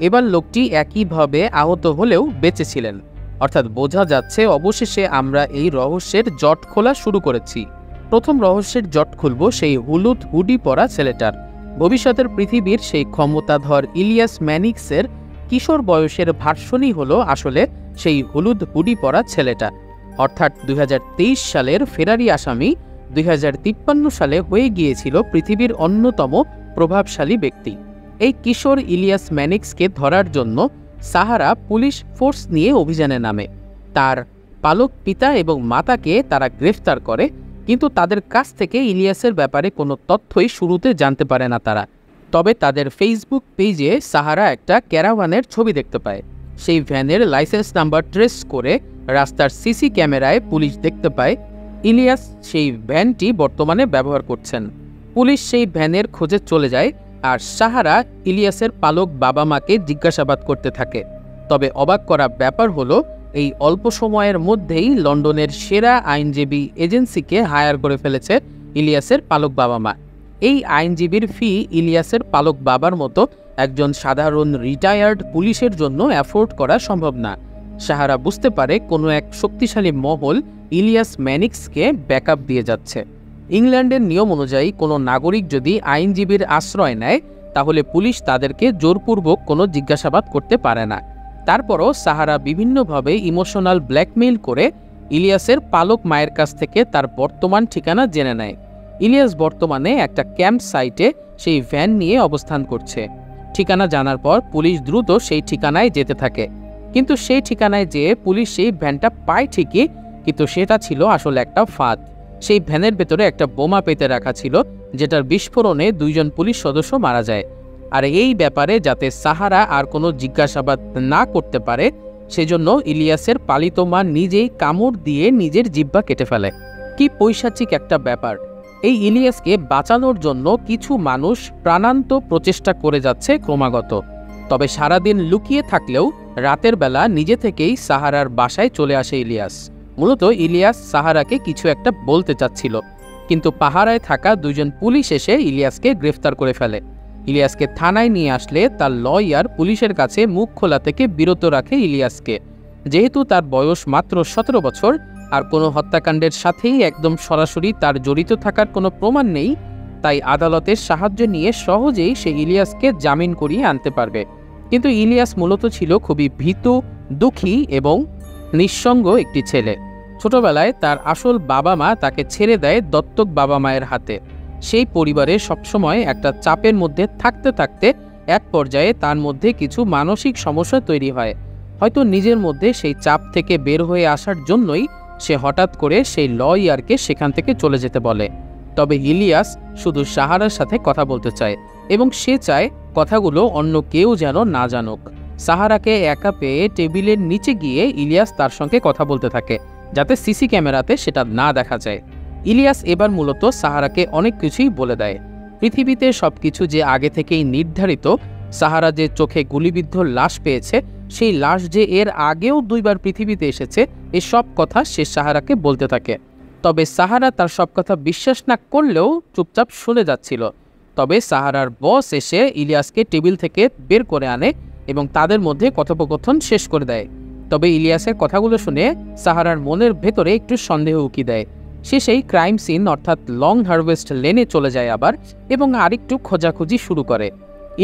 এবার লোকটি একইভাবে আহত হলেও বেঁচে ছিলেন। অর্থাৎ বোঝা যাচ্ছে অবশেষে আমরা এই রহস্যের জট খোলা শুরু করেছি। প্রথম রহস্যের জট খুলব সেই হলুদ হুডি পরা ছেলেটার। ভবিষ্যতের পৃথিবীর সেই ক্ষমতাধর ইলিয়াস ম্যানিক্সের কিশোর বয়সের ভার্সনই হলো আসলে সেই হলুদ হুডি পরা ছেলেটা। অর্থাৎ 2023 সালের ফেরারি আসামি 2053 সালে হয়ে গিয়েছিল পৃথিবীর অন্যতম প্রভাবশালী ব্যক্তি। এই কিশোর ইলিয়াস ম্যানিক্সকে ধরার জন্য সাহারা পুলিশ ফোর্স নিয়ে অভিযানে নামে। তার পালক পিতা এবং মাতাকে তারা গ্রেফতার করে, কিন্তু তাদের কাছ থেকে ইলিয়াসের ব্যাপারে কোনো তথ্যই শুরুতে জানতে পারে না তারা। তবে তাদের ফেসবুক পেজে সাহারা একটা ক্যারাভানের ছবি দেখতে পায়। সেই ভ্যানের লাইসেন্স নাম্বার ট্রেস করে রাস্তার সিসি ক্যামেরায় পুলিশ দেখতে পায় ইলিয়াস সেই ভ্যানটি বর্তমানে ব্যবহার করছেন। পুলিশ সেই ভ্যানের খোঁজে চলে যায়, আর সাহারা ইলিয়াসের পালক বাবা মাকে জিজ্ঞাসাবাদ করতে থাকে। তবে অবাক করা ব্যাপার হলো, এই অল্প সময়ের মধ্যেই লন্ডনের সেরা আইনজীবী এজেন্সিকে হায়ার করে ফেলেছে ইলিয়াসের পালক বাবা মা। এই আইনজীবীর ফি ইলিয়াসের পালক বাবার মতো একজন সাধারণ রিটায়ার্ড পুলিশের জন্য অ্যাফোর্ড করা সম্ভব না। সাহারা বুঝতে পারে কোনো এক শক্তিশালী মহল ইলিয়াস ম্যানিক্সকে ব্যাকআপ দিয়ে যাচ্ছে। ইংল্যান্ডের নিয়ম অনুযায়ী কোনো নাগরিক যদি আইনজীবীর আশ্রয় নেয়, তাহলে পুলিশ তাদেরকে জোরপূর্বক কোনো জিজ্ঞাসাবাদ করতে পারে না। তারপরও সাহারা বিভিন্নভাবে ইমোশনাল ব্ল্যাকমেইল করে ইলিয়াসের পালক মায়ের কাছ থেকে তার বর্তমান ঠিকানা জেনে নেয়। ইলিয়াস বর্তমানে একটা ক্যাম্প সাইটে সেই ভ্যান নিয়ে অবস্থান করছে। ঠিকানা জানার পর পুলিশ দ্রুত সেই ঠিকানায় যেতে থাকে, কিন্তু সেই ঠিকানায় যেয়ে পুলিশ সেই ভ্যানটা পায় ঠিকই, কিন্তু সেটা ছিল আসলে একটা ফাঁদ। সেই ভ্যানের ভেতরে একটা বোমা পেতে রাখা ছিল, যেটার বিস্ফোরণে 2 জন পুলিশ সদস্য মারা যায়। আর এই ব্যাপারে যাতে সাহারা আর কোনো জিজ্ঞাসাবাদ না করতে পারে, সেজন্য ইলিয়াসের পালিত মা নিজেই কামড় দিয়ে নিজের জিহ্বা কেটে ফেলে। কি পৈশাচিক একটা ব্যাপার! এই ইলিয়াসকে বাঁচানোর জন্য কিছু মানুষ প্রাণান্ত প্রচেষ্টা করে যাচ্ছে ক্রমাগত। তবে সারাদিন লুকিয়ে থাকলেও রাতের বেলা নিজে থেকেই সাহারার বাসায় চলে আসে ইলিয়াস। মূলত ইলিয়াস সাহারাকে কিছু একটা বলতে চাচ্ছিল, কিন্তু পাহারায় থাকা 2 জন পুলিশ এসে ইলিয়াসকে গ্রেফতার করে ফেলে। ইলিয়াসকে থানায় নিয়ে আসলে তার লয়ার পুলিশের কাছে মুখ খোলা থেকে বিরত রাখে ইলিয়াসকে। যেহেতু তার বয়স মাত্র 17 বছর আর কোনো হত্যাকাণ্ডের সাথেই একদম সরাসরি তার জড়িত থাকার কোনো প্রমাণ নেই, তাই আদালতের সাহায্য নিয়ে সহজেই সে ইলিয়াসকে জামিন করিয়ে আনতে পারবে। কিন্তু ইলিয়াস মূলত ছিল খুবই ভীতু, দুঃখী এবং নিঃসঙ্গ একটি ছেলে। ছোটবেলায় তার আসল বাবা মা তাকে ছেড়ে দেয় দত্তক বাবা মায়ের হাতে। সেই পরিবারে সবসময় একটা চাপের মধ্যে থাকতে থাকতে এক পর্যায়ে তার মধ্যে কিছু মানসিক সমস্যা তৈরি হয়। হয়তো নিজের মধ্যে সেই চাপ থেকে বের হয়ে আসার জন্যই সে হঠাৎ করে সেই লয়ারকে সেখান থেকে চলে যেতে বলে। তবে ইলিয়াস শুধু সাহারার সাথে কথা বলতে চায়, এবং সে চায় কথাগুলো অন্য কেউ যেন না জানুক। সাহারাকে একা পেয়ে টেবিলের নিচে গিয়ে ইলিয়াস তার সঙ্গে কথা বলতে থাকে, যাতে সিসি ক্যামেরাতে সেটা না দেখা যায়। ইলিয়াস এবার মূলত সাহারাকে অনেক কিছুই বলে দেয়। পৃথিবীতে সবকিছু যে আগে থেকেই নির্ধারিত, সাহারা যে চোখে গুলিবিদ্ধ লাশ পেয়েছে, সেই লাশ যে এর আগেও 2 বার পৃথিবীতে এসেছে, এসব কথা সে সাহারাকে বলতে থাকে। তবে সাহারা তার সব কথা বিশ্বাস না করলেও চুপচাপ শুনে যাচ্ছিল। তবে সাহারার বস এসে ইলিয়াসকে টেবিল থেকে বের করে আনে এবং তাদের মধ্যে কথোপকথন শেষ করে দেয়। তবে ইলিয়াসের কথাগুলো শুনে সাহারার মনের ভেতরে একটু সন্দেহ উকি দেয়। সে সেই ক্রাইম সিন অর্থাৎ লং হারভেস্ট লেনে চলে যায় আবার, এবং আরেকটু খোঁজাখুঁজি শুরু করে।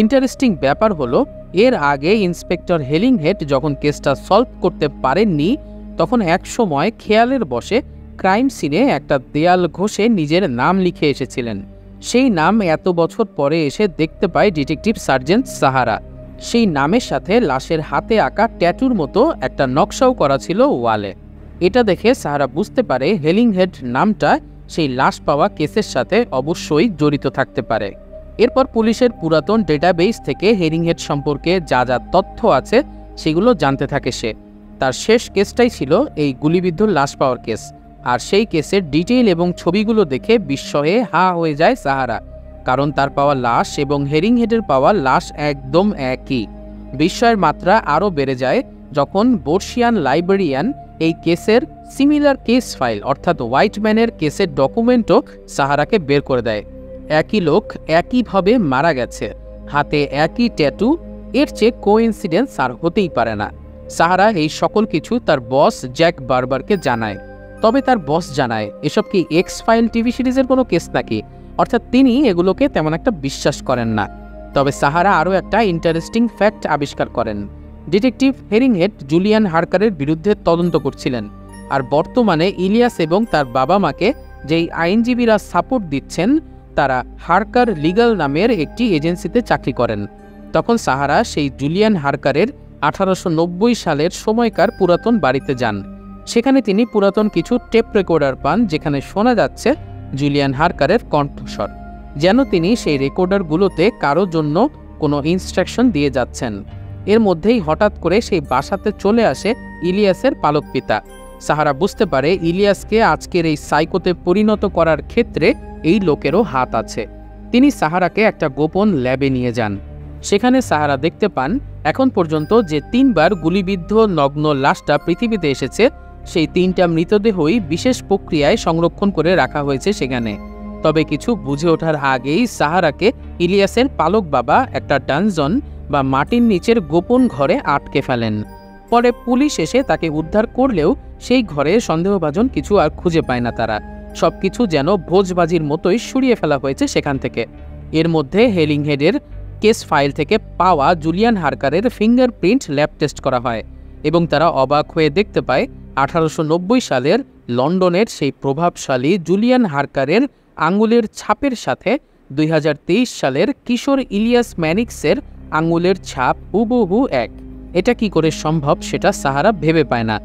ইন্টারেস্টিং ব্যাপার হলো, এর আগে ইন্সপেক্টর হেলিংহেড যখন কেসটা সলভ করতে পারেননি, তখন এক সময় খেয়ালের বশে ক্রাইম সিনে একটা দেয়াল ঘষে নিজের নাম লিখে এসেছিলেন। সেই নাম এত বছর পরে এসে দেখতে পায় ডিটেকটিভ সার্জেন্ট সাহারা। সেই নামের সাথে লাশের হাতে আঁকা ট্যাটুর মতো একটা নকশাও করা ছিল ওয়ালে। এটা দেখে সাহারা বুঝতে পারে হেলিংহেড নামটা সেই লাশ পাওয়া কেসের সাথে অবশ্যই জড়িত থাকতে পারে। এরপর পুলিশের পুরাতন ডেটাবেস থেকে হেলিংহেড সম্পর্কে যা যা তথ্য আছে সেগুলো জানতে থাকে সে। তার শেষ কেসটাই ছিল এই গুলিবিদ্ধ লাশ পাওয়ার কেস, আর সেই কেসের ডিটেইল এবং ছবিগুলো দেখে বিস্ময়ে হা হয়ে যায় সাহারা। কারণ তার পাওয়া লাশ এবং হেরিংহেডের পাওয়া লাশ একদম একই। বিস্ময়ের মাত্রা আরও বেড়ে যায় যখন বর্ষিয়ান লাইব্রেরিয়ান এই কেসের সিমিলার কেস ফাইল অর্থাৎ হোয়াইটম্যানের কেসের ডকুমেন্টও সাহারাকে বের করে দেয়। একই লোক একইভাবে মারা গেছে, হাতে একই ট্যাটু, এর চেয়ে কোইন্সিডেন্স আর হতেই পারে না। সাহারা এই সকল কিছু তার বস জ্যাক বারবারকে জানায়। তবে তার বস জানায় এসব কি এক্স ফাইল টিভি সিরিজের কোনো কেস নাকি, অর্থাৎ তিনি এগুলোকে তেমন একটা বিশ্বাস করেন না। তবে সাহারা আরও একটা ইন্টারেস্টিং ফ্যাক্ট আবিষ্কার করেন। ডিটেকটিভ হেরিংহেড জুলিয়ান হার্কারের বিরুদ্ধে তদন্ত করছিলেন, আর বর্তমানে ইলিয়াস এবং তার বাবা মাকে যেই আইনজীবীরা সাপোর্ট দিচ্ছেন তারা হার্কার লিগাল নামের একটি এজেন্সিতে চাকরি করেন। তখন সাহারা সেই জুলিয়ান হার্কারের 1890 সালের সময়কার পুরাতন বাড়িতে যান। সেখানে তিনি পুরাতন কিছু টেপ রেকর্ডার পান যেখানে শোনা যাচ্ছে জুলিয়ান হার্কারের কণ্ঠস্বর, যেন তিনি সেই রেকর্ডারগুলোতে কারো জন্য কোনো ইনস্ট্রাকশন দিয়ে যাচ্ছেন। এর মধ্যেই হঠাৎ করে সেই বাসাতে চলে আসে ইলিয়াসের পালক পিতা। সাহারা বুঝতে পারে ইলিয়াসকে আজকের এই সাইকোতে পরিণত করার ক্ষেত্রে এই লোকেরও হাত আছে। তিনি সাহারাকে একটা গোপন ল্যাবে নিয়ে যান। সেখানে সাহারা দেখতে পান এখন পর্যন্ত যে 3বার গুলিবিদ্ধ নগ্ন লাশটা পৃথিবীতে এসেছে সেই 3টা মৃতদেহই বিশেষ প্রক্রিয়ায় সংরক্ষণ করে রাখা হয়েছে সেখানে। তবে কিছু বুঝে ওঠার আগেই সাহারাকে ইলিয়াসের পালক বাবা একটা ডানজন বা মাটির নিচের গোপন ঘরে আটকে ফেলেন। পরে পুলিশ এসে তাকে উদ্ধার করলেও সেই ঘরে সন্দেহভাজন কিছু আর খুঁজে পায় না তারা। সবকিছু যেন ভোজবাজির মতোই সরিয়ে ফেলা হয়েছে সেখান থেকে। এর মধ্যে হেরিংহেডের কেস ফাইল থেকে পাওয়া জুলিয়ান হার্কারের ফিঙ্গারপ্রিন্ট ল্যাব টেস্ট করা হয় এবং তারা অবাক হয়ে দেখতে পায় 1890 সালের লন্ডনের সেই প্রভাবশালী জুলিয়ান হার্কারের আঙুলের ছাপের সাথে 2023 সালের কিশোর ইলিয়াস ম্যানিক্সের আঙুলের ছাপ হুবহু এক। এটা কি করে সম্ভব সেটা সাহারা ভেবে পায় না।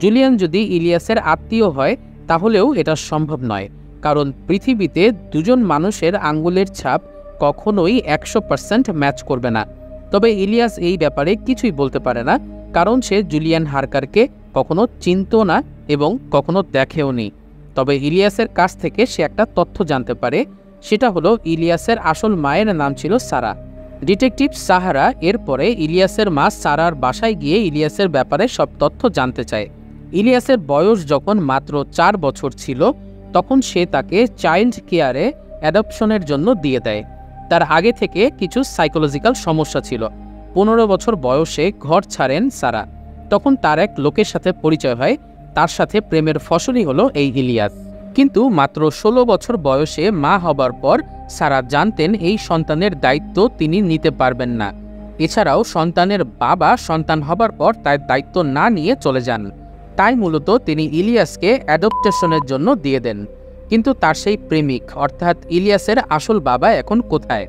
জুলিয়ান যদি ইলিয়াসের আত্মীয় হয় তাহলেও এটা সম্ভব নয়, কারণ পৃথিবীতে দুজন মানুষের আঙ্গুলের ছাপ কখনোই 100% ম্যাচ করবে না। তবে ইলিয়াস এই ব্যাপারে কিছুই বলতে পারে না, কারণ সে জুলিয়ান হার্কারকে কখনো চিনতো না এবং কখনো দেখেও নি। তবে ইলিয়াসের কাছ থেকে সে একটা তথ্য জানতে পারে, সেটা হলো ইলিয়াসের আসল মায়ের নাম ছিল সারা। ডিটেকটিভ সাহারা এরপরে ইলিয়াসের মা সারার বাসায় গিয়ে ইলিয়াসের ব্যাপারে সব তথ্য জানতে চায়। ইলিয়াসের বয়স যখন মাত্র 4 বছর ছিল তখন সে তাকে চাইল্ড কেয়ারে অ্যাডপশনের জন্য দিয়ে দেয়। তার আগে থেকে কিছু সাইকোলজিক্যাল সমস্যা ছিল। 15 বছর বয়সে ঘর ছাড়েন সারা। তখন তার এক লোকের সাথে পরিচয় হয়, তার সাথে প্রেমের ফসলই হলো এই ইলিয়াস। কিন্তু মাত্র 16 বছর বয়সে মা হবার পর সারা জানতেন এই সন্তানের দায়িত্ব তিনি নিতে পারবেন না। এছাড়াও সন্তানের বাবা সন্তান হবার পর তার দায়িত্ব না নিয়ে চলে যান। তাই মূলত তিনি ইলিয়াসকে অ্যাডপ্টেশনের জন্য দিয়ে দেন। কিন্তু তার সেই প্রেমিক অর্থাৎ ইলিয়াসের আসল বাবা এখন কোথায়?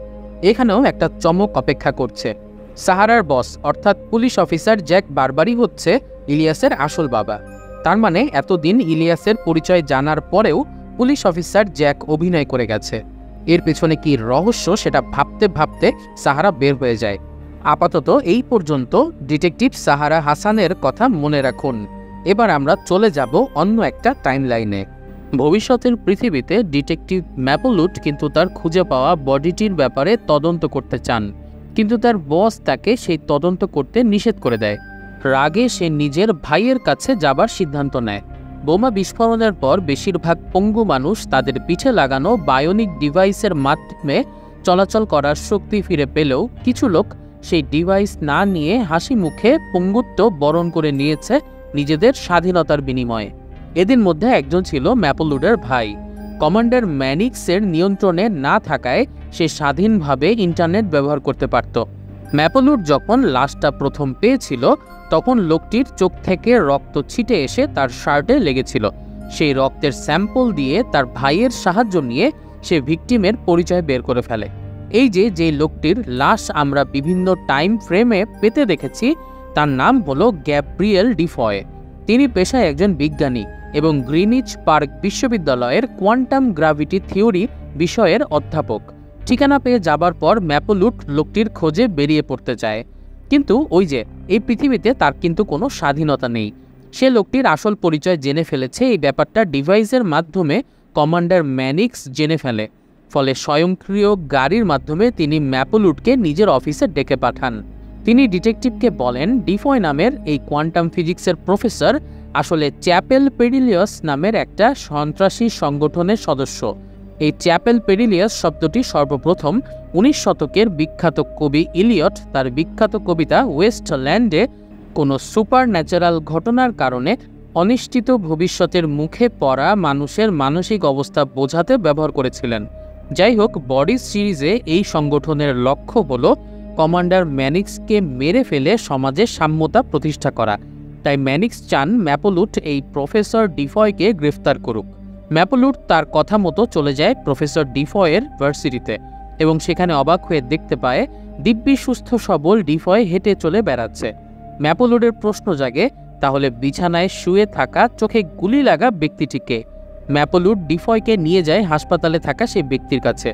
এখানেও একটা চমক অপেক্ষা করছে। সাহারার বস অর্থাৎ পুলিশ অফিসার জ্যাক বারবারই হচ্ছে ইলিয়াসের আসল বাবা। তার মানে এতদিন ইলিয়াসের পরিচয় জানার পরেও পুলিশ অফিসার জ্যাক অভিনয় করে গেছে। এর পেছনে কি রহস্য সেটা ভাবতে ভাবতে সাহারা বের হয়ে যায়। আপাতত এই পর্যন্ত ডিটেকটিভ সাহারা হাসানের কথা মনে রাখুন। এবার আমরা চলে যাব অন্য একটা টাইমলাইনে। ভবিষ্যতের পৃথিবীতে ডিটেকটিভ ম্যাপলুট কিন্তু তার খুঁজে পাওয়া বডিটির ব্যাপারে তদন্ত করতে চান, কিন্তু তার বস তাকে সেই তদন্ত করতে নিষেধ করে দেয়। রাগে সে নিজের ভাইয়ের কাছে যাবার সিদ্ধান্ত নেয়। বোমা বিস্ফোরণের পর বেশিরভাগ পঙ্গু মানুষ তাদের পিঠে লাগানো বায়োনিক ডিভাইসের মাধ্যমে চলাচল করার শক্তি ফিরে পেলেও কিছু লোক সেই ডিভাইস না নিয়ে হাসি মুখে পঙ্গুত্ব বরণ করে নিয়েছে নিজেদের স্বাধীনতার বিনিময়ে। এদের মধ্যে একজন ছিল ম্যাপলুডের ভাই। কমান্ডার ম্যানিক্সের নিয়ন্ত্রণে না থাকায় সে স্বাধীনভাবে ইন্টারনেট ব্যবহার করতে পারত। ম্যাপলুড যখন লাশটা প্রথম পেয়েছিল তখন লোকটির চোখ থেকে রক্ত ছিটে এসে তার শার্টে লেগেছিল। সেই রক্তের স্যাম্পল দিয়ে তার ভাইয়ের সাহায্য নিয়ে সে ভিকটিমের পরিচয় বের করে ফেলে। এই যে লোকটির লাশ আমরা বিভিন্ন টাইম ফ্রেমে পেতে দেখেছি তার নাম হলো গ্যাব্রিয়েল ডিফয়। তিনি পেশায় একজন বিজ্ঞানী এবং গ্রিনিচ পার্ক বিশ্ববিদ্যালয়ের কোয়ান্টাম গ্র্যাভিটি থিওরি বিষয়ের অধ্যাপক। ঠিকানা পেয়ে যাবার পর ম্যাপলুট লোকটির খোঁজে বেরিয়ে পড়তে চায়, কিন্তু ওই যে এই পৃথিবীতে তার কিন্তু কোনো স্বাধীনতা নেই। সে লোকটির আসল পরিচয় জেনে ফেলেছে। এই ব্যাপারটা ডিভাইসের মাধ্যমে কমান্ডার ম্যানিক্স জেনে ফেলে। ফলে স্বয়ংক্রিয় গাড়ির মাধ্যমে তিনি ম্যাপলউডকে নিজের অফিসে ডেকে পাঠান। তিনি ডিটেকটিভকে বলেন ডিফয় নামের এই কোয়ান্টাম ফিজিক্সের প্রফেসর আসলে চ্যাপেল পেরিলিয়াস নামের একটা সন্ত্রাসী সংগঠনের সদস্য। এই চ্যাপেল পেরিলিয়াস শব্দটি সর্বপ্রথম 19 শতকের বিখ্যাত কবি ইলিয়ট তার বিখ্যাত কবিতা ওয়েস্টল্যান্ডে কোনো সুপার ন্যাচারাল ঘটনার কারণে অনিশ্চিত ভবিষ্যতের মুখে পড়া মানুষের মানসিক অবস্থা বোঝাতে ব্যবহার করেছিলেন। যাই হোক, বডি সিরিজে এই সংগঠনের লক্ষ্য হল কমান্ডার ম্যানিক্সকে মেরে ফেলে সমাজে সাম্যতা প্রতিষ্ঠা করা। তাই ম্যানিক্স চান ম্যাপলউড এই প্রফেসর ডিফয়কে গ্রেফতার করুক। ম্যাপলউড তার কথা মতো চলে যায় প্রফেসর ডিফয়ের ভার্সিটিতে এবং সেখানে অবাক হয়ে দেখতে পায় দিব্যি সুস্থ সবল ডিফয় হেঁটে চলে বেড়াচ্ছে। ম্যাপলউডের প্রশ্ন জাগে, তাহলে বিছানায় শুয়ে থাকা চোখে গুলি লাগা ব্যক্তিটিকে? ম্যাপলউড ডিফয়কে নিয়ে যায় হাসপাতালে থাকা সেই ব্যক্তির কাছে।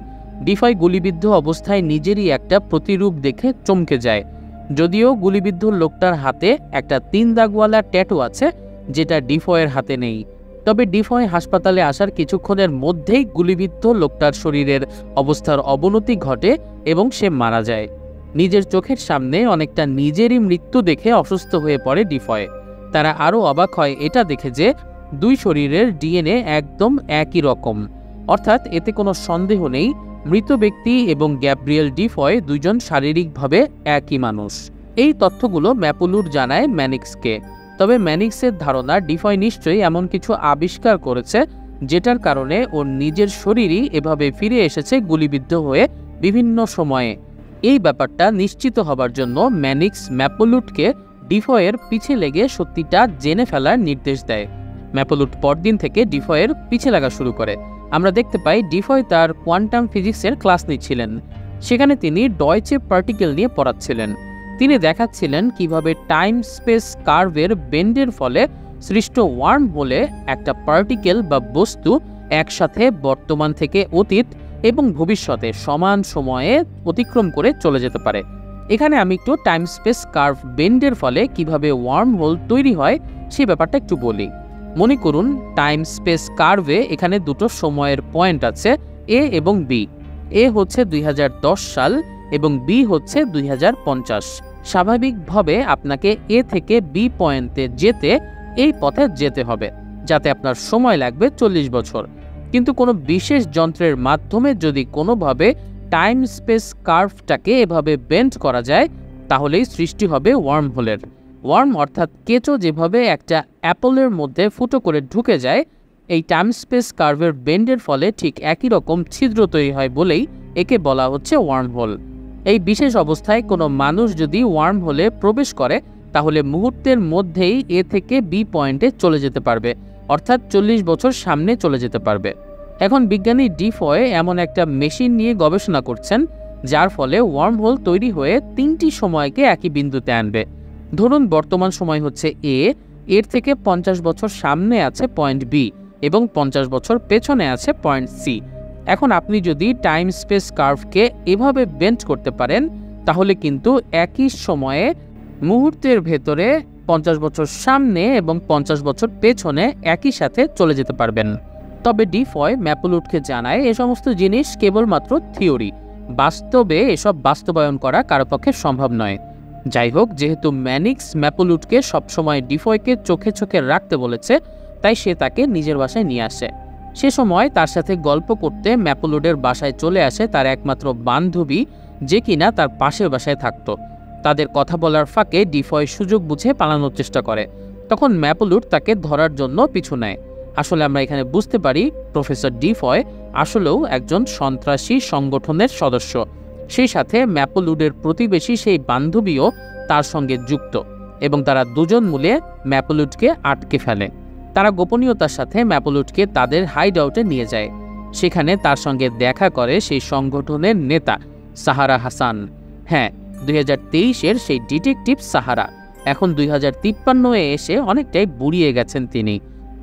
ডিফয় গুলিবিদ্ধ অবস্থায় নিজেরই একটা প্রতিরূপ দেখে চমকে যায়। যদিও গুলিবিদ্ধ লোকটার হাতে একটা 3 দাগওয়ালা ট্যাটু আছে, যেটা ডিফয়ের হাতে নেই। তবে ডিফয় হাসপাতালে আসার কিছুক্ষণের মধ্যেই গুলিবিদ্ধ লোকটার শরীরের অবস্থার অবনতি ঘটে এবং সে মারা যায়। নিজের চোখের সামনে অনেকটা নিজেরই মৃত্যু দেখে অসুস্থ হয়ে পড়ে ডিফয়। তারা আরও অবাক হয় এটা দেখে যে দুই শরীরের ডিএনএ একদম একই রকম, অর্থাৎ এতে কোনো সন্দেহ নেই মৃত ব্যক্তি এবং গ্যাব্রিয়েল ডিফয় দুইজন শারীরিকভাবে একই মানুষ। এই তথ্যগুলো ম্যাপলউড জানায় ম্যানিক্সকে। তবে ম্যানিক্সের ধারণা ডিফয় নিশ্চয়ই এমন কিছু আবিষ্কার করেছে যেটার কারণে ওর নিজের শরীরই এভাবে ফিরে এসেছে গুলিবিদ্ধ হয়ে বিভিন্ন সময়ে। এই ব্যাপারটা নিশ্চিত হবার জন্য ম্যানিক্স ম্যাপলউডকে ডিফয়ের পিছে লেগে সত্যিটা জেনে ফেলার নির্দেশ দেয়। ম্যাপলউড পরদিন থেকে ডিফয়ের পিছে লাগা শুরু করে। আমরা দেখতে পাই ডিফয় তার কোয়ান্টাম ফিজিক্সের ক্লাস নিচ্ছিলেন। সেখানে তিনি ডয়চে পার্টিকেল নিয়ে পড়াচ্ছিলেন। তিনি দেখাচ্ছিলেন কিভাবে টাইম স্পেস কার্ভের বেন্ডের ফলে সৃষ্ট ওয়ার্ম হোলে একটা পার্টিকেল বা বস্তু একসাথে বর্তমান থেকে অতীত এবং ভবিষ্যতে সমান সময়ে অতিক্রম করে চলে যেতে পারে। এখানে আমি একটু টাইম স্পেস কার্ভ বেন্ডের ফলে কিভাবে ওয়ার্ম হোল তৈরি হয় সেই ব্যাপারটা একটু বলি। মনে করুন টাইম স্পেস কার্ভে এখানে দুটো সময়ের পয়েন্ট আছে, এ এবং বি। এ হচ্ছে 2010 সাল এবং বি হচ্ছে 2050। স্বাভাবিকভাবে আপনাকে এ থেকে বি পয়েন্টে যেতে এই পথে যেতে হবে, যাতে আপনার সময় লাগবে 40 বছর। কিন্তু কোনো বিশেষ যন্ত্রের মাধ্যমে যদি কোনোভাবে টাইম স্পেস কার্ভটাকে এভাবে বেন্ড করা যায়, তাহলেই সৃষ্টি হবে ওয়ার্ম হোলের। ওয়ার্ম অর্থাৎ কেঁচো যেভাবে একটা অ্যাপলের মধ্যে ফুটো করে ঢুকে যায়, এই টাইম স্পেস কার্ভের বেন্ডের ফলে ঠিক একই রকম ছিদ্র তৈরি হয় বলেই একে বলা হচ্ছে ওয়ার্ম হোল। এই বিশেষ অবস্থায় কোনো মানুষ যদি ওয়ার্ম হোলে প্রবেশ করে, তাহলে মুহূর্তের মধ্যেই এ থেকে বি পয়েন্টে চলে যেতে পারবে, অর্থাৎ 40 বছর সামনে চলে যেতে পারবে। এখন বিজ্ঞানী ডিফয় এমন একটা মেশিন নিয়ে গবেষণা করছেন যার ফলে ওয়ার্ম হোল তৈরি হয়ে 3টি সময়কে একই বিন্দুতে আনবে। ধরুন বর্তমান সময় হচ্ছে এ, এর থেকে 50 বছর সামনে আছে পয়েন্ট বি এবং 50 বছর পেছনে আছে পয়েন্ট সি। এখন আপনি যদি টাইম স্পেস কার্ভকে এভাবে বেন্ড করতে পারেন, তাহলে কিন্তু একই সময়ে মুহূর্তের ভেতরে 50 বছর সামনে এবং 50 বছর পেছনে একই সাথে চলে যেতে পারবেন। তবে ডিফয় ম্যাপলউডকে জানায় এ সমস্ত জিনিস কেবলমাত্র থিওরি, বাস্তবে এসব বাস্তবায়ন করা কারো পক্ষে সম্ভব নয়। যাই হোক, যেহেতু ম্যানিক্স ম্যাপলউডকে সবসময় ডিফয়কে চোখে চোখে রাখতে বলেছে, তাই সে তাকে নিজের বাসায় নিয়ে আসে। সে সময় তার সাথে গল্প করতে ম্যাপলউডের বাসায় চলে আসে তার একমাত্র বান্ধবী, যে কিনা তার পাশের বাসায় থাকত। তাদের কথা বলার ফাঁকে ডিফয় সুযোগ বুঝে পালানোর চেষ্টা করে। তখন ম্যাপলউড তাকে ধরার জন্য পিছু নেয়। আসলে আমরা এখানে বুঝতে পারি প্রফেসর ডিফয় আসলেও একজন সন্ত্রাসী সংগঠনের সদস্য। সেই সাথে ম্যাপলউডের প্রতিবেশী সেই বান্ধবীও তার সঙ্গে যুক্ত এবং তারা দুজন মিলে ম্যাপলউডকে আটকে ফেলে। তারা গোপনীয়তার সাথে ম্যাপলউডকে তাদের হাইড আউটে নিয়ে যায়। সেখানে তার সঙ্গে দেখা করে সেই সংগঠনের নেতা সাহারা হাসান। হ্যাঁ, 2023-এর সেই ডিটেকটিভ সাহারা। এখন 2053-এ এসে অনেকটাই বুড়িয়ে গেছেন তিনি।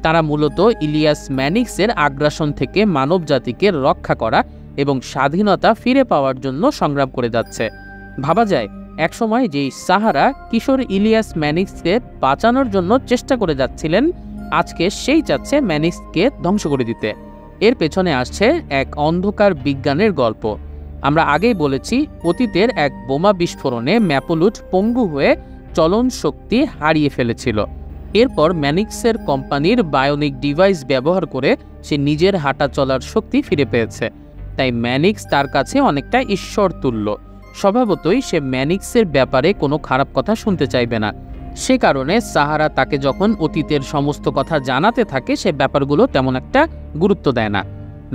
তারা মূলত ইলিয়াস ম্যানিক্সের আগ্রাসন থেকে মানব জাতিকে রক্ষা করা এবং স্বাধীনতা ফিরে পাওয়ার জন্য সংগ্রাম করে যাচ্ছে। ভাবা যায় একসময় যেই সাহারা কিশোর ইলিয়াস ম্যানিক্সকে বাঁচানোর জন্য চেষ্টা করে যাচ্ছিলেন, আজকে সেই চাচ্ছে ম্যানিক্সকে ধ্বংস করে দিতে। এর পেছনে আসছে এক অন্ধকার বিজ্ঞানের গল্প। আমরা আগেই বলেছি, অতীতের এক বোমা বিস্ফোরণে ম্যাপলুট পঙ্গু হয়ে চলন শক্তি হারিয়ে ফেলেছিল। এরপর ম্যানিক্সের কোম্পানির বায়োনিক ডিভাইস ব্যবহার করে সে নিজের হাঁটা চলার শক্তি ফিরে পেয়েছে। তাই ম্যানিক্স তার কাছে অনেকটা ঈশ্বর তুল্য। স্বভাবতই সে ম্যানিক্সের ব্যাপারে কোনো খারাপ কথা শুনতে চাইবে না। সে কারণে সাহারা তাকে যখন অতীতের সমস্ত কথা জানাতে থাকে, সে ব্যাপারগুলো তেমন একটা গুরুত্ব দেয় না।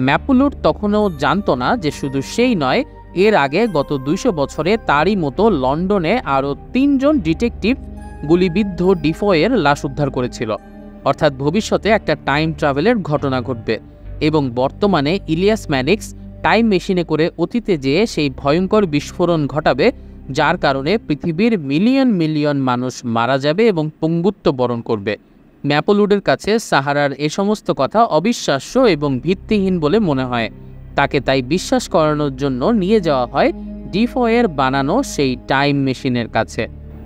ম্যাপলুট তখনও জানতো না যে শুধু সেই নয়, এর আগে গত 200 বছরে তারই মতো লন্ডনে আরও 3 জন ডিটেকটিভ গুলিবিদ্ধ ডিফয়ের লাশ উদ্ধার করেছিল। অর্থাৎ ভবিষ্যতে একটা টাইম ট্রাভেলের ঘটনা ঘটবে এবং বর্তমানে ইলিয়াস ম্যানিক্স টাইম মেশিনে করে অতীতে যেয়ে সেই ভয়ঙ্কর বিস্ফোরণ ঘটাবে, যার কারণে পৃথিবীর মিলিয়ন মিলিয়ন মানুষ মারা যাবে এবং পঙ্গুত্ব বরণ করবে। ম্যাপলুডের কাছে সাহারার এ সমস্ত কথা অবিশ্বাস্য এবং ভিত্তিহীন বলে মনে হয়। তাকে তাই বিশ্বাস করানোর জন্য নিয়ে যাওয়া হয় ডিফয়ের বানানো সেই টাইম মেশিনের কাছে।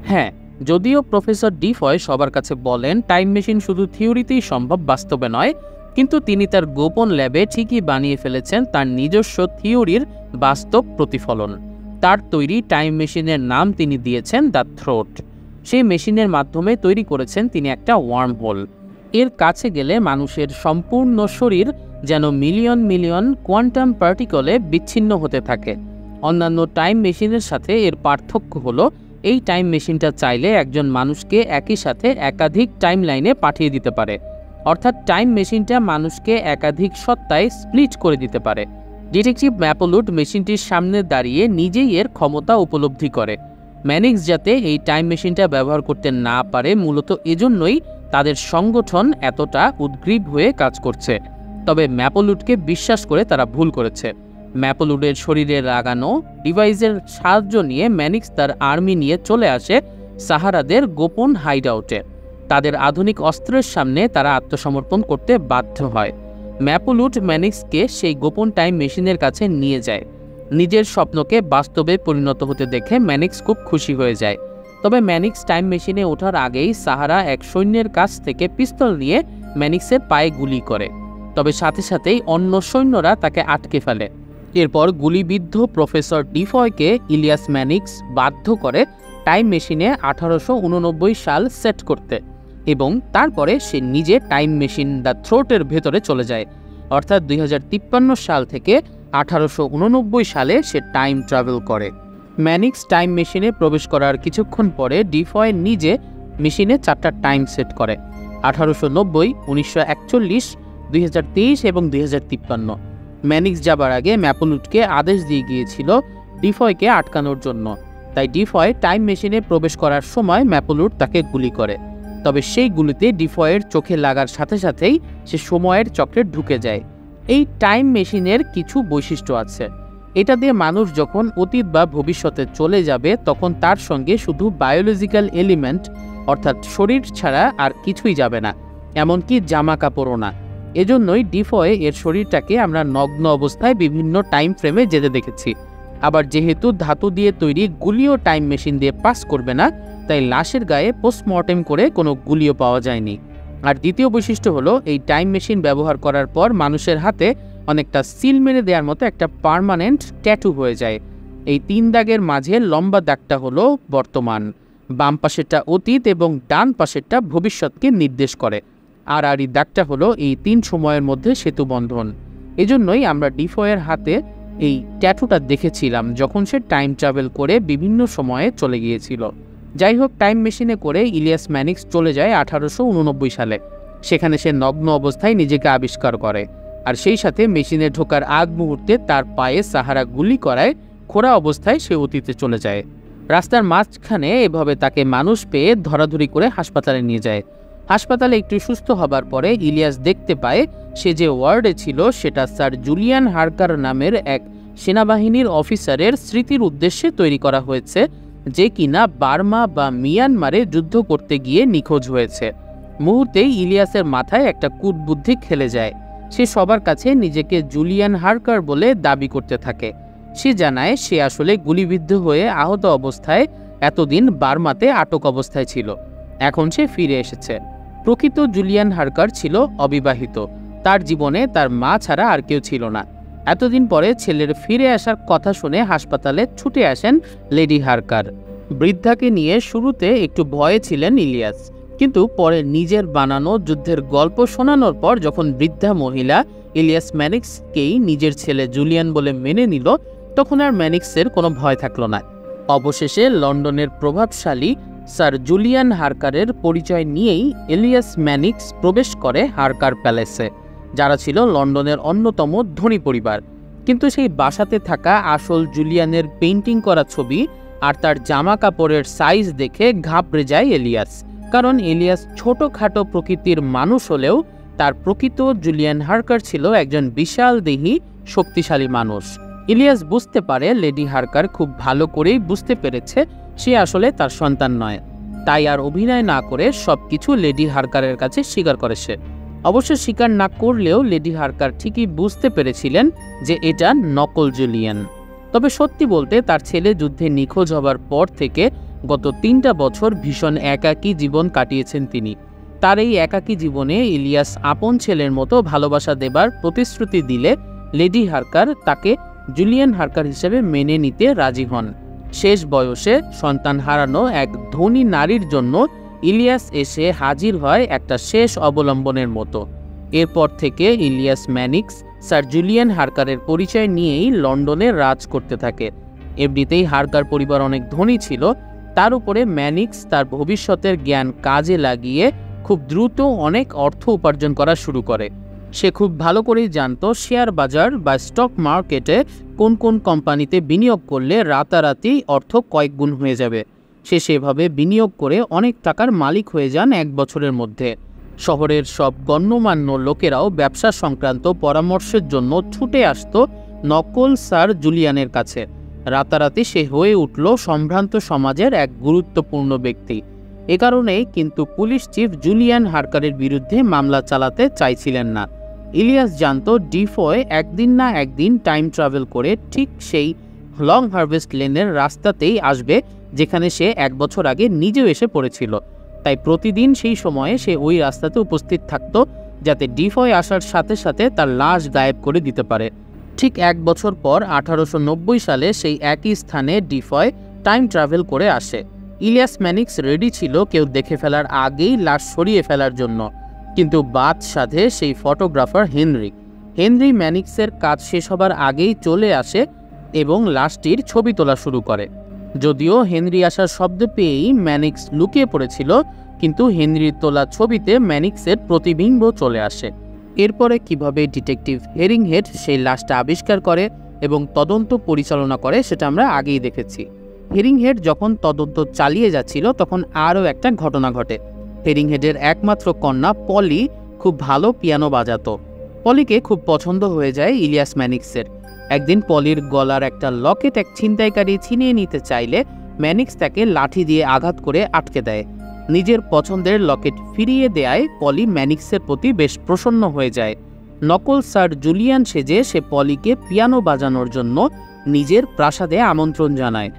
হ্যাঁ, যদিও প্রফেসর ডিফয় সবার কাছে বলেন টাইম মেশিন শুধু থিওরিতেই সম্ভব, বাস্তবে নয়, কিন্তু তিনি তার গোপন ল্যাবে ঠিকই বানিয়ে ফেলেছেন তার নিজস্ব থিওরির বাস্তব প্রতিফলন। তার তৈরি টাইম মেশিনের নাম তিনি দিয়েছেন দ্য থ্রোট। সেই মেশিনের মাধ্যমে তৈরি করেছেন তিনি একটা ওয়ার্ম হোল। এর কাছে গেলে মানুষের সম্পূর্ণ শরীর যেন মিলিয়ন মিলিয়ন কোয়ান্টাম পার্টিকলে বিচ্ছিন্ন হতে থাকে। অন্যান্য টাইম মেশিনের সাথে এর পার্থক্য হলো, এই টাইম মেশিনটা চাইলে একজন মানুষকে একই সাথে একাধিক টাইম লাইনে পাঠিয়ে দিতে পারে। অর্থাৎ টাইম মেশিনটা মানুষকে একাধিক সত্তায় স্প্লিট করে দিতে পারে। ডিটেকটিভ ম্যাপলুট মেশিনটির সামনে দাঁড়িয়ে নিজেই এর ক্ষমতা উপলব্ধি করে। ম্যানিক্স যাতে এই টাইম মেশিনটা ব্যবহার করতে না পারে, মূলত এজন্যই তাদের সংগঠন এতটা উদ্গ্রীব হয়ে কাজ করছে। তবে ম্যাপলুটকে বিশ্বাস করে তারা ভুল করেছে। ম্যাপলুডের শরীরে লাগানো ডিভাইসের সাহায্য নিয়ে ম্যানিক্স তার আর্মি নিয়ে চলে আসে সাহারাদের গোপন হাইড আউটে। তাদের আধুনিক অস্ত্রের সামনে তারা আত্মসমর্পণ করতে বাধ্য হয়। ম্যাপলুট ম্যানিক্সকে সেই গোপন টাইম মেশিনের কাছে নিয়ে যায়। নিজের স্বপ্নকে বাস্তবে পরিণত হতে দেখে ম্যানিক্স খুব খুশি হয়ে যায়। তবে ম্যানিক্স টাইম মেশিনে ওঠার আগেই সাহারা এক সৈন্যের কাছ থেকে পিস্তল নিয়ে ম্যানিক্সের পায়ে গুলি করে। তবে সাথে সাথেই অন্য সৈন্যরা তাকে আটকে ফেলে। এরপর গুলিবিদ্ধ প্রফেসর ডিফয়কে ইলিয়াস ম্যানিক্স বাধ্য করে টাইম মেশিনে 1889 সাল সেট করতে এবং তারপরে সে নিজে টাইম মেশিন দ্য থ্রোটের ভেতরে চলে যায়। অর্থাৎ 2053 সাল থেকে 1889 সালে সে টাইম ট্রাভেল করে। ম্যানিক্স টাইম মেশিনে প্রবেশ করার কিছুক্ষণ পরে ডিফয় নিজে মেশিনে 4টা টাইম সেট করে: 1890, 1941, 2023 এবং 2053। ম্যানিক্স যাবার আগে ম্যাপলুটকে আদেশ দিয়ে গিয়েছিল ডিফয়কে আটকানোর জন্য। তাই ডিফয় টাইম মেশিনে প্রবেশ করার সময় ম্যাপলুট তাকে গুলি করে। তবে সেই গুলিতে ডিফয়ের চোখে লাগার সাথে সাথেই সে সময়ের চক্রে ঢুকে যায়। এই টাইম মেশিনের কিছু বৈশিষ্ট্য আছে। এটা দিয়ে মানুষ যখন অতীত বা ভবিষ্যতে চলে যাবে, তখন তার সঙ্গে শুধু বায়োলজিক্যাল এলিমেন্ট অর্থাৎ শরীর ছাড়া আর কিছুই যাবে না, এমনকি জামা কাপড়ও না। এজন্যই ডিফয় এর শরীরটাকে আমরা নগ্ন অবস্থায় বিভিন্ন টাইম ফ্রেমে যেতে দেখেছি। আবার যেহেতু ধাতু দিয়ে তৈরি গুলিও টাইম মেশিন দিয়ে পাস করবে না, তাই লাশের গায়ে পোস্টমর্টেম করে কোনো গুলিও পাওয়া যায়নি। আর দ্বিতীয় বৈশিষ্ট্য হলো, এই টাইম মেশিন ব্যবহার করার পর মানুষের হাতে অনেকটা সিল মেরে দেওয়ার মতো একটা পার্মানেন্ট ট্যাটু হয়ে যায়। এই 3 দাগের মাঝে লম্বা দাগটা হলো বর্তমান, বাম পাশেরটা অতীত এবং ডান পাশেরটা ভবিষ্যৎকে নির্দেশ করে। আর এই দাগটা হলো এই 3 সময়ের মধ্যে সেতু বন্ধন। এজন্যই আমরা ডিফয়ের হাতে এই ট্যাটুটা দেখেছিলাম যখন সে টাইম ট্রাভেল করে বিভিন্ন সময়ে চলে গিয়েছিল। যাই হোক, টাইম মেশিনে করে ইলিয়াস ম্যানিক্স চলে যায় 1889 সালে। সেখানে সে নগ্ন অবস্থায় নিজেকে আবিষ্কার করে। আর সেই সাথে মেশিনে ঢোকার আগ মুহূর্তে তার পায়ে সাহারা গুলি করায় খোঁড়া অবস্থায় সে অতীতে চলে যায়। রাস্তার মাঝখানে এভাবে তাকে মানুষ পেয়ে ধরাধরি করে হাসপাতালে নিয়ে যায়। হাসপাতালে একটু সুস্থ হবার পরে ইলিয়াস দেখতে পায় সে যে ওয়ার্ডে ছিল সেটা স্যার জুলিয়ান হার্কার নামের এক সেনাবাহিনীর অফিসারের স্মৃতির উদ্দেশ্যে তৈরি করা হয়েছে, যে কিনা বার্মা বা মিয়ানমারে যুদ্ধ করতে গিয়ে নিখোঁজ হয়েছে। মুহূর্তেই ইলিয়াসের মাথায় একটা কুটবুদ্ধি খেলে যায়। সে সবার কাছে নিজেকে জুলিয়ান হার্কার বলে দাবি করতে থাকে। সে জানায় সে আসলে গুলিবিদ্ধ হয়ে আহত অবস্থায় এতদিন বার্মাতে আটক অবস্থায় ছিল, এখন সে ফিরে এসেছে। প্রকৃত জুলিয়ান হার্কার ছিল অবিবাহিত, তার জীবনে তার মা ছাড়া আর কেউ ছিল না। এতদিন পরে ছেলের ফিরে আসার কথা শুনে হাসপাতালে ছুটে আসেন লেডি হার্কার। বৃদ্ধাকে নিয়ে শুরুতে একটু ভয়ে ছিলেন ইলিয়াস, কিন্তু পরে নিজের বানানো যুদ্ধের গল্প শোনানোর পর যখন বৃদ্ধা মহিলা ইলিয়াস ম্যানিক্সকেই নিজের ছেলে জুলিয়ান বলে মেনে নিল, তখন আর ম্যানিক্সের কোনো ভয় থাকলো না। অবশেষে লন্ডনের প্রভাবশালী স্যার জুলিয়ান হার্কারের পরিচয় নিয়েই ইলিয়াস ম্যানিক্স প্রবেশ করে হার্কার প্যালেসে, যারা ছিল লন্ডনের অন্যতম ধনী পরিবার। কিন্তু সেই বাসাতে থাকা আসল জুলিয়ানের পেইন্টিং করা ছবি আর তার জামা কাপড়ের সাইজ দেখে ঘাবড়ে যায় ইলিয়াস। কারণ ইলিয়াস ছোটখাটো প্রকৃতির মানুষ হলেও তার প্রকৃত জুলিয়ান হার্কার ছিল একজন বিশালদেহী শক্তিশালী মানুষ। ইলিয়াস বুঝতে পারে লেডি হার্কার খুব ভালো করেই বুঝতে পেরেছে সে আসলে তার সন্তান নয়, তাই আর অভিনয় না করে সবকিছু লেডি হার্কারের কাছে স্বীকার করে সে। অবশ্য স্বীকার না করলেও লেডি হার্কার ঠিকই বুঝতে পেরেছিলেন যে এটা নকল জুলিয়ান। তবে সত্যি বলতে তার ছেলে যুদ্ধে নিখোঁজ হবার পর থেকে গত 3টা বছর ভীষণ একাকী জীবন কাটিয়েছেন তিনি। তার এই একাকী জীবনে ইলিয়াস আপন ছেলের মতো ভালোবাসা দেবার প্রতিশ্রুতি দিলে লেডি হার্কার তাকে জুলিয়ান হার্কার হিসেবে মেনে নিতে রাজি হন। শেষ বয়সে সন্তান হারানো এক ধনী নারীর জন্য ইলিয়াস এসে হাজির হয় একটা শেষ অবলম্বনের মতো। এরপর থেকে ইলিয়াস ম্যানিক্স স্যার জুলিয়ান হার্কারের পরিচয় নিয়েই লন্ডনে রাজ করতে থাকে। এমনিতেই হার্কার পরিবার অনেক ধনী ছিল, তার উপরে ম্যানিক্স তার ভবিষ্যতের জ্ঞান কাজে লাগিয়ে খুব দ্রুত অনেক অর্থ উপার্জন করা শুরু করে। সে খুব ভালো করেই জানতো শেয়ার বাজার বা স্টক মার্কেটে কোন কোন কোম্পানিতে বিনিয়োগ করলে রাতারাতি অর্থ কয়েক গুণ হয়ে যাবে। সে সেভাবে বিনিয়োগ করে অনেক টাকার মালিক হয়ে যান 1 বছরের মধ্যে। শহরের সব গণ্যমান্য লোকেরাও ব্যবসা সংক্রান্ত পরামর্শের জন্য ছুটে আসতো নকল স্যার জুলিয়ানের কাছে। রাতারাতি সে হয়ে উঠল সম্ভ্রান্ত সমাজের এক গুরুত্বপূর্ণ ব্যক্তি। এ কারণেই কিন্তু পুলিশ চিফ জুলিয়ান হার্কারের বিরুদ্ধে মামলা চালাতে চাইছিলেন না। ইলিয়াস জানতো ডিফয় একদিন না একদিন টাইম ট্রাভেল করে ঠিক সেই লং হারভেস্ট লেনের রাস্তাতেই আসবে যেখানে সে 1 বছর আগে নিজেও এসে পড়েছিল। তাই প্রতিদিন সেই সময়ে সে ওই রাস্তাতে উপস্থিত থাকত, যাতে ডিফয় আসার সাথে সাথে তার লাশ গায়েব করে দিতে পারে। ঠিক 1 বছর পর 1890 সালে সেই একই স্থানে ডিফয় টাইম ট্রাভেল করে আসে। ইলিয়াস ম্যানিক্স রেডি ছিল কেউ দেখে ফেলার আগেই লাশ সরিয়ে ফেলার জন্য, কিন্তু বাদ সাধে সেই ফটোগ্রাফার হেনরি ম্যানিক্সের কাজ শেষ হবার আগেই চলে আসে এবং লাশটির ছবি তোলা শুরু করে। যদিও হেনরি আসার শব্দ পেয়েই ম্যানিক্স লুকিয়ে পড়েছিল, কিন্তু হেনরির তোলা ছবিতে ম্যানিক্সের প্রতিবিম্ব চলে আসে। এরপরে কিভাবে ডিটেকটিভ হেরিংহেড সেই লাশটা আবিষ্কার করে এবং তদন্ত পরিচালনা করে সেটা আমরা আগেই দেখেছি। হেরিংহেড যখন তদন্ত চালিয়ে যাচ্ছিল তখন আরও একটা ঘটনা ঘটে। হেরিংহেডের একমাত্র কন্যা পলি খুব ভালো পিয়ানো বাজাতো। পলিকে খুব পছন্দ হয়ে যায় ইলিয়াস ম্যানিক্সের। একদিন পলির গলার একটা লকেট এক ছিনতাইকারী ছিনিয়ে নিতে চাইলে ম্যানিক্স তাকে লাঠি দিয়ে আঘাত করে আটকে দেয়। নিজের পছন্দের লকেট ফিরিয়ে দেয়ায় পলি ম্যানিক্সের প্রতি বেশ প্রসন্ন হয়ে যায়। নকল স্যার জুলিয়ান সেজে সে পলিকে পিয়ানো বাজানোর জন্য নিজের প্রাসাদে আমন্ত্রণ জানায়।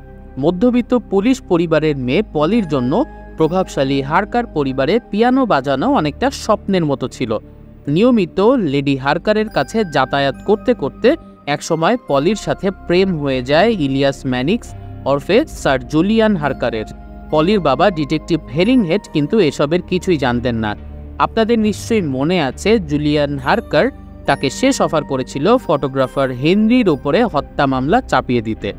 মধ্যবিত্ত পুলিশ পরিবারের মেয়ে পলির জন্য প্রভাবশালী হার্কার পরিবারে পিয়ানো বাজানো অনেকটা স্বপ্নের মতো ছিল। নিয়মিত লেডি হার্কারের কাছে যাতায়াত করতে করতে একসময় পলির সাথে প্রেম হয়ে যায় ইলিয়াস ম্যানিক্স ওরফে স্যার জুলিয়ান হার্কারের। পলির বাবা ডিটেকটিভ হেরিংহেড কিন্তু এসবের কিছুই জানতেন না। আপনাদের নিশ্চয়ই মনে আছে জুলিয়ান হার্কার তাকে শেষ অফার করেছিল ফটোগ্রাফার হেনরির উপরে হত্যা মামলা চাপিয়ে দিতে,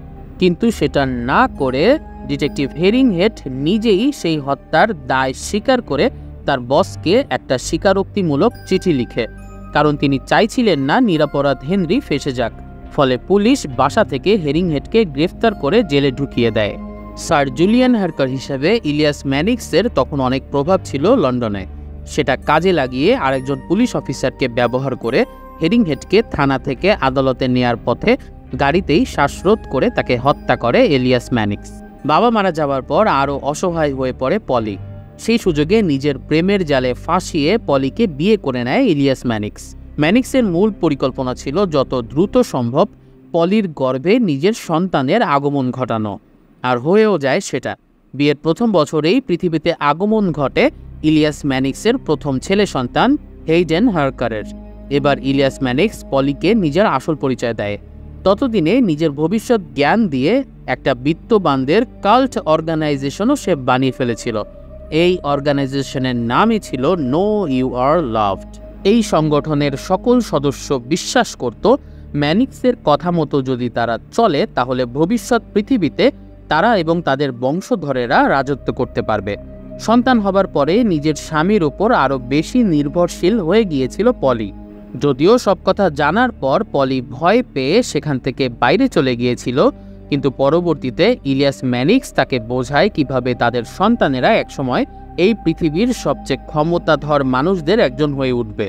কিন্তু সেটা না করে ডিটেকটিভ হেরিংহেড নিজেই সেই হত্যার দায় স্বীকার করে তার বসকে একটা স্বীকারোক্তিমূলক চিঠি লিখে, কারণ তিনি চাইছিলেন না নিরপরাধ হেনরি ফেঁসে যাক। ফলে পুলিশ বাসা থেকে হেরিংহেডকে গ্রেফতার করে জেলে ঢুকিয়ে দেয়। স্যার জুলিয়ান হার্কার হিসেবে ইলিয়াস ম্যানিক্সের তখন অনেক প্রভাব ছিল লন্ডনে। সেটা কাজে লাগিয়ে আরেকজন পুলিশ অফিসারকে ব্যবহার করে হেরিংহেডকে থানা থেকে আদালতে নেয়ার পথে গাড়িতেই শ্বাসরোধ করে তাকে হত্যা করে ইলিয়াস ম্যানিক্স। বাবা মারা যাওয়ার পর আরও অসহায় হয়ে পড়ে পলি। সেই সুযোগে নিজের প্রেমের জালে ফাঁসিয়ে পলিকে বিয়ে করে নেয় ইলিয়াস ম্যানিক্স। ম্যানিক্সের মূল পরিকল্পনা ছিল যত দ্রুত সম্ভব পলির গর্ভে নিজের সন্তানের আগমন ঘটানো, আর হয়েও যায় সেটা। বিয়ের প্রথম বছরেই পৃথিবীতে আগমন ঘটে ইলিয়াস ম্যানিক্সের প্রথম ছেলে সন্তান হেইডেন হার্কারের। এবার ইলিয়াস ম্যানিক্স পলিকে নিজের আসল পরিচয় দেয়। ততদিনে নিজের ভবিষ্যৎ জ্ঞান দিয়ে একটা বিত্তবানদের কাল্ট অর্গানাইজেশনও সে বানিয়ে ফেলেছিল। এই অর্গানাইজেশনের নামই ছিল নো ইউ আর লাভড। এই সংগঠনের সকল সদস্য বিশ্বাস করত ম্যানিক্সের কথা মতো যদি তারা চলে তাহলে ভবিষ্যৎ পৃথিবীতে তারা এবং তাদের বংশধরেরা রাজত্ব করতে পারবে। সন্তান হবার পরে নিজের স্বামীর উপর আরও বেশি নির্ভরশীল হয়ে গিয়েছিল পলি। যদিও সব কথা জানার পর পলি ভয় পেয়ে সেখান থেকে বাইরে চলে গিয়েছিল, কিন্তু পরবর্তীতে ইলিয়াস ম্যানিক্স তাকে বোঝায় কিভাবে তাদের সন্তানেরা একসময় এই পৃথিবীর সবচেয়ে ক্ষমতাধর মানুষদের একজন হয়ে উঠবে।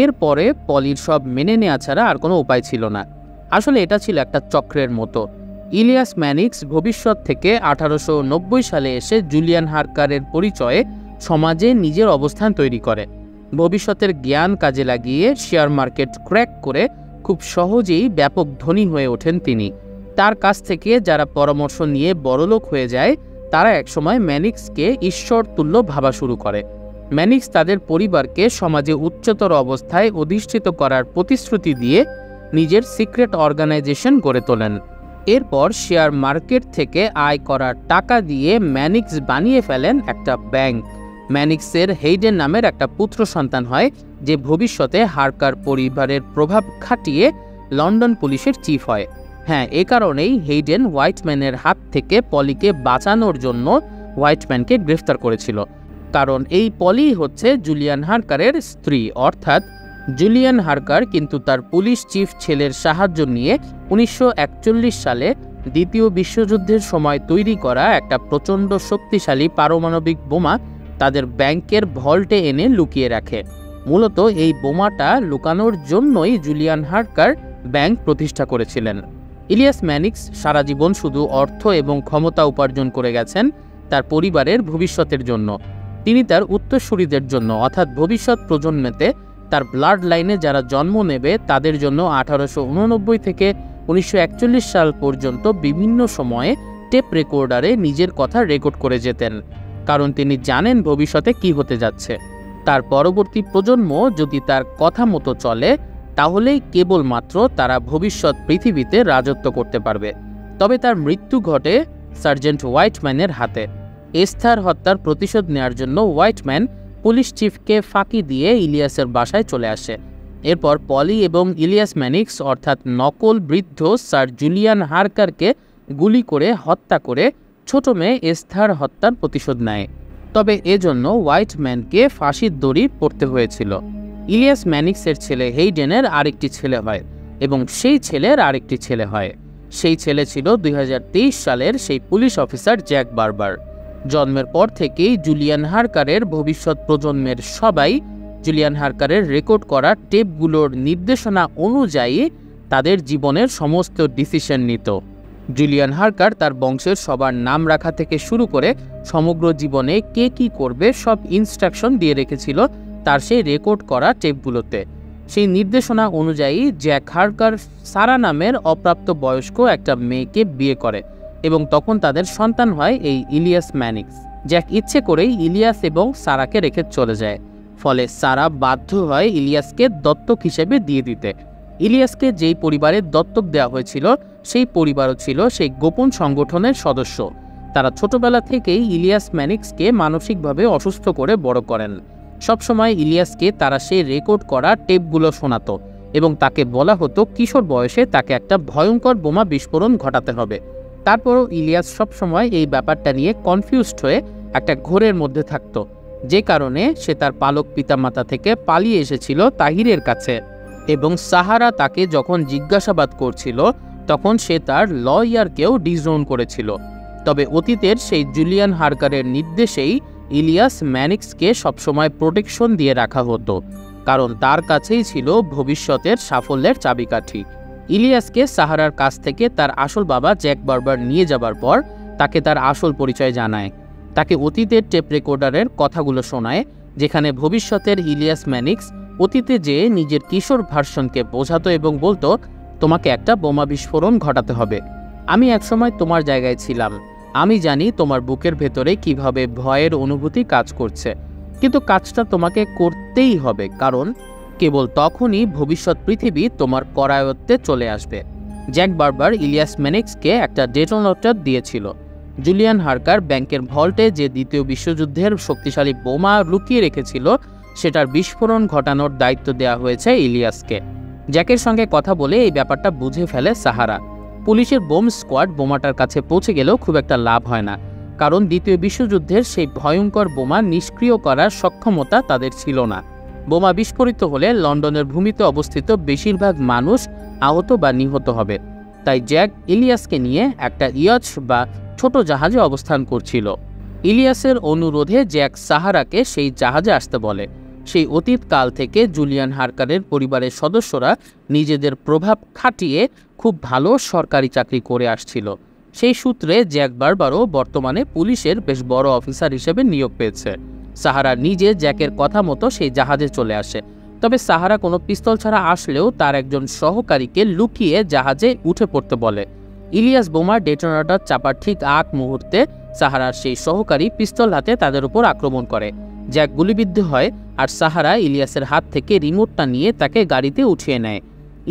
এরপরে পলির সব মেনে নেওয়া ছাড়া আর কোনো উপায় ছিল না। আসলে এটা ছিল একটা চক্রের মতো। ইলিয়াস ম্যানিক্স ভবিষ্যৎ থেকে 1890 সালে এসে জুলিয়ান হারকারের পরিচয়ে সমাজে নিজের অবস্থান তৈরি করে। ভবিষ্যতের জ্ঞান কাজে লাগিয়ে শেয়ার মার্কেট ক্র্যাক করে খুব সহজেই ব্যাপক ধনী হয়ে ওঠেন তিনি। তার কাছ থেকে যারা পরামর্শ নিয়ে বড়লোক হয়ে যায় তারা একসময় ম্যানিক্সকে ঈশ্বর তুল্য ভাবা শুরু করে। ম্যানিক্স তাদের পরিবারকে সমাজে উচ্চতর অবস্থায় অধিষ্ঠিত করার প্রতিশ্রুতি দিয়ে নিজের সিক্রেট অর্গানাইজেশন গড়ে তোলেন। এরপর শেয়ার মার্কেট থেকে আয় করার টাকা দিয়ে ম্যানিক্স বানিয়ে ফেলেন একটা ব্যাংক। ম্যানিক্সের হেইডেন নামের একটা পুত্র সন্তান হয়, যে ভবিষ্যতে হারকার পরিবারের প্রভাব খাটিয়ে লন্ডন পুলিশের চিফ হয়। হ্যাঁ, এ কারণেই হেইডেন হোয়াইটম্যানের হাত থেকে পলিকে বাঁচানোর জন্য হোয়াইটম্যানকে গ্রেফতার করেছিল, কারণ এই পলি হচ্ছে জুলিয়ান হারকারের স্ত্রী। অর্থাৎ জুলিয়ান হারকার কিন্তু তার পুলিশ চিফ ছেলের সাহায্য নিয়ে 1941 সালে দ্বিতীয় বিশ্বযুদ্ধের সময় তৈরি করা একটা প্রচণ্ড শক্তিশালী পারমাণবিক বোমা তাদের ব্যাংকের ভল্টে এনে লুকিয়ে রাখে। মূলত এই বোমাটা লুকানোর জন্যই জুলিয়ান হারকার ব্যাংক প্রতিষ্ঠা করেছিলেন। ইলিয়াস ম্যানিক্স সারা জীবন শুধু অর্থ এবং ক্ষমতা উপার্জন করে গেছেন তার পরিবারের ভবিষ্যতের জন্য। তিনি তার উত্তরসূরিদের জন্য অর্থাৎ ভবিষ্যৎ প্রজন্মেতে তার ব্লাড লাইনে যারা জন্ম নেবে তাদের জন্য 1889 থেকে 1941 সাল পর্যন্ত বিভিন্ন সময়ে টেপ রেকর্ডারে নিজের কথা রেকর্ড করে যেতেন, কারণ তিনি জানেন ভবিষ্যতে কি হতে যাচ্ছে। তার পরবর্তী প্রজন্ম যদি তার কথা মতো চলে তাহলেই কেবলমাত্র তারা ভবিষ্যৎ পৃথিবীতে রাজত্ব করতে পারবে। তবে তার মৃত্যু ঘটে সার্জেন্ট হোয়াইটম্যানের হাতে। এস্থার হত্যার প্রতিশোধ নেওয়ার জন্য হোয়াইটম্যান পুলিশ চিফকে ফাঁকি দিয়ে ইলিয়াসের বাসায় চলে আসে। এরপর পলি এবং ইলিয়াস ম্যানিক্স অর্থাৎ নকল বৃদ্ধ স্যার জুলিয়ান হারকারকে গুলি করে হত্যা করে ছোট মেয়ে এস্থার হত্যার প্রতিশোধ নেয়। তবে এজন্য হোয়াইটম্যানকে ফাঁসির দড়ি পড়তে হয়েছিল। ইলিয়াস ম্যানিক্সের ছেলে হেইডেনের আরেকটি ছেলে হয় এবং সেই ছেলের আরেকটি ছেলে হয়। সেই ছেলে ছিল 2023 সালের সেই পুলিশ অফিসার জ্যাক বারবার। জন্মের পর থেকেই জুলিয়ান হারকারের ভবিষ্যৎ প্রজন্মের সবাই জুলিয়ান হারকারের রেকর্ড করা টেপগুলোর নির্দেশনা অনুযায়ী তাদের জীবনের সমস্ত ডিসিশন নিত। জুলিয়ান হারকার তার বংশের সবার নাম রাখা থেকে শুরু করে সমগ্র জীবনে কে কী করবে সব ইনস্ট্রাকশন দিয়ে রেখেছিল তার সেই রেকর্ড করা টেপগুলোতে। সেই নির্দেশনা অনুযায়ী জ্যাক হারকার সারা নামের অপ্রাপ্ত বয়স্ক একটা মেয়েকে বিয়ে করে এবং তখন তাদের সন্তান হয় এই ইলিয়াস ম্যানিক্স। জ্যাক ইচ্ছে করেই ইলিয়াস এবং সারাকে রেখে চলে যায়, ফলে সারা বাধ্য হয় ইলিয়াসকে দত্তক হিসেবে দিয়ে দিতে। ইলিয়াসকে যেই পরিবারের দত্তক দেওয়া হয়েছিল সেই পরিবারও ছিল সেই গোপন সংগঠনের সদস্য। তারা ছোটবেলা থেকেই ইলিয়াস ম্যানিক্সকে মানসিকভাবে অসুস্থ করে বড় করেন। সবসময় ইলিয়াসকে তারা সেই রেকর্ড করা টেপগুলো শোনাতো এবং তাকে বলা হতো কিশোর বয়সে তাকে একটা ভয়ঙ্কর বোমা বিস্ফোরণ ঘটাতে হবে। তারপরও ইলিয়াস সবসময় এই ব্যাপারটা নিয়ে কনফিউজড হয়ে একটা ঘোরের মধ্যে থাকতো, যে কারণে সে তার পালক পিতামাতা থেকে পালিয়ে এসেছিল তাহিরের কাছে। এবং সাহারা তাকে যখন জিজ্ঞাসাবাদ করছিল তখন সে তার লয়ারকেও ডিসওন করেছিল। তবে অতীতের সেই জুলিয়ান হারকারের নির্দেশেই ইলিয়াস ম্যানিক্সকে সবসময় প্রোটেকশন দিয়ে রাখা হতো, কারণ তার কাছেই ছিল ভবিষ্যতের সাফল্যের চাবিকাঠি। ইলিয়াসকে সাহারার কাছ থেকে তার আসল বাবা জ্যাক বারবার নিয়ে যাবার পর তাকে তার আসল পরিচয় জানায়। তাকে অতীতের টেপ রেকর্ডারের কথাগুলো শোনায়, যেখানে ভবিষ্যতের ইলিয়াস ম্যানিক্স অতীতে যেয়ে নিজের কিশোর ভার্সনকে বোঝাতো এবং বলতো, তোমাকে একটা বোমা বিস্ফোরণ ঘটাতে হবে। আমি একসময় তোমার জায়গায় ছিলাম, আমি জানি তোমার বুকের ভেতরে কিভাবে ভয়ের অনুভূতি কাজ করছে, কিন্তু কাজটা তোমাকে করতেই হবে, কারণ কেবল তখনই ভবিষ্যৎ পৃথিবী তোমার করায়ত্তে চলে আসবে। জ্যাক বারবার ইলিয়াস ম্যানিক্সকে একটা ডেটোনেটর দিয়েছিল। জুলিয়ান হার্কার ব্যাংকের ভল্টে যে দ্বিতীয় বিশ্বযুদ্ধের শক্তিশালী বোমা লুকিয়ে রেখেছিল সেটার বিস্ফোরণ ঘটানোর দায়িত্ব দেওয়া হয়েছে ইলিয়াসকে। জ্যাকের সঙ্গে কথা বলে এই ব্যাপারটা বুঝে ফেলে সাহারা। পুলিশের বোম স্কোয়াড বোমাটার কাছে পৌঁছে গেলেও খুব একটা লাভ হয় না, কারণ দ্বিতীয় বিশ্বযুদ্ধের সেই ভয়ঙ্কর বোমা নিষ্ক্রিয় করার সক্ষমতা তাদের ছিল না। বোমা বিস্ফোরিত হলে লন্ডনের ভূমিতে অবস্থিত বেশিরভাগ মানুষ আহত বা নিহত হবে। তাই জ্যাক ইলিয়াসকে নিয়ে একটা ইয়চ বা ছোট জাহাজে অবস্থান করছিল। ইলিয়াসের অনুরোধে জ্যাক সাহারাকে সেই জাহাজে আসতে বলে। সেই অতীতকাল থেকে জুলিয়ান হার্কারের পরিবারের সদস্যরা নিজেদের প্রভাব খাটিয়ে খুব ভালো সরকারি চাকরি করে আসছিল। সেই সূত্রে জ্যাক বারবারও বর্তমানে পুলিশের বেশ বড় অফিসার হিসেবে নিয়োগ পেয়েছে। সাহারা নিজে জ্যাকের কথা মতো সেই জাহাজে চলে আসে। তবে সাহারা কোনো পিস্তল ছাড়া আসলেও তার একজন সহকারীকে লুকিয়ে জাহাজে উঠে পড়তে বলে। ইলিয়াস বোমার ডেটোনেটর চাপার ঠিক আগ মুহূর্তে সাহারার সেই সহকারী পিস্তল হাতে তাদের উপর আক্রমণ করে। জ্যাক গুলিবিদ্ধ হয় আর সাহারা ইলিয়াসের হাত থেকে রিমোটটা নিয়ে তাকে গাড়িতে উঠিয়ে নেয়।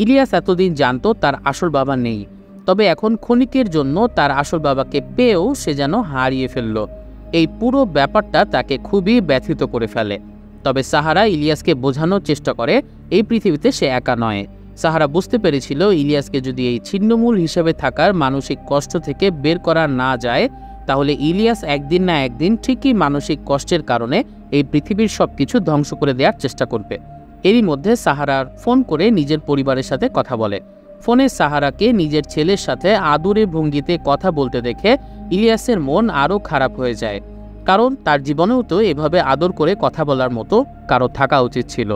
ইলিয়াস এতদিন জানতো তার আসল বাবা নেই, তবে এখন ক্ষণিকের জন্য তার আসল বাবাকে পেয়েও সে যেন হারিয়ে ফেলল। এই পুরো ব্যাপারটা তাকে খুবই ব্যথিত করে ফেলে। তবে সাহারা ইলিয়াসকে বোঝানোর চেষ্টা করে এই পৃথিবীতে সে একা নয়। সাহারা বুঝতে পেরেছিল ইলিয়াসকে যদি এই ছিন্নমূল হিসেবে থাকার মানসিক কষ্ট থেকে বের করা না যায়, তাহলে ইলিয়াস একদিন না একদিন ঠিকই মানসিক কষ্টের কারণে এই পৃথিবীর সবকিছু ধ্বংস করে দেওয়ার চেষ্টা করবে। এরই মধ্যে সাহারার ফোন করে নিজের পরিবারের সাথে কথা বলে। ফোনে সাহারাকে নিজের ছেলের সাথে আদুরে ভঙ্গিতে কথা বলতে দেখে ইলিয়াসের মন আরও খারাপ হয়ে যায়, কারণ তার জীবনেও তো এভাবে আদর করে কথা বলার মতো কারো থাকা উচিত ছিল।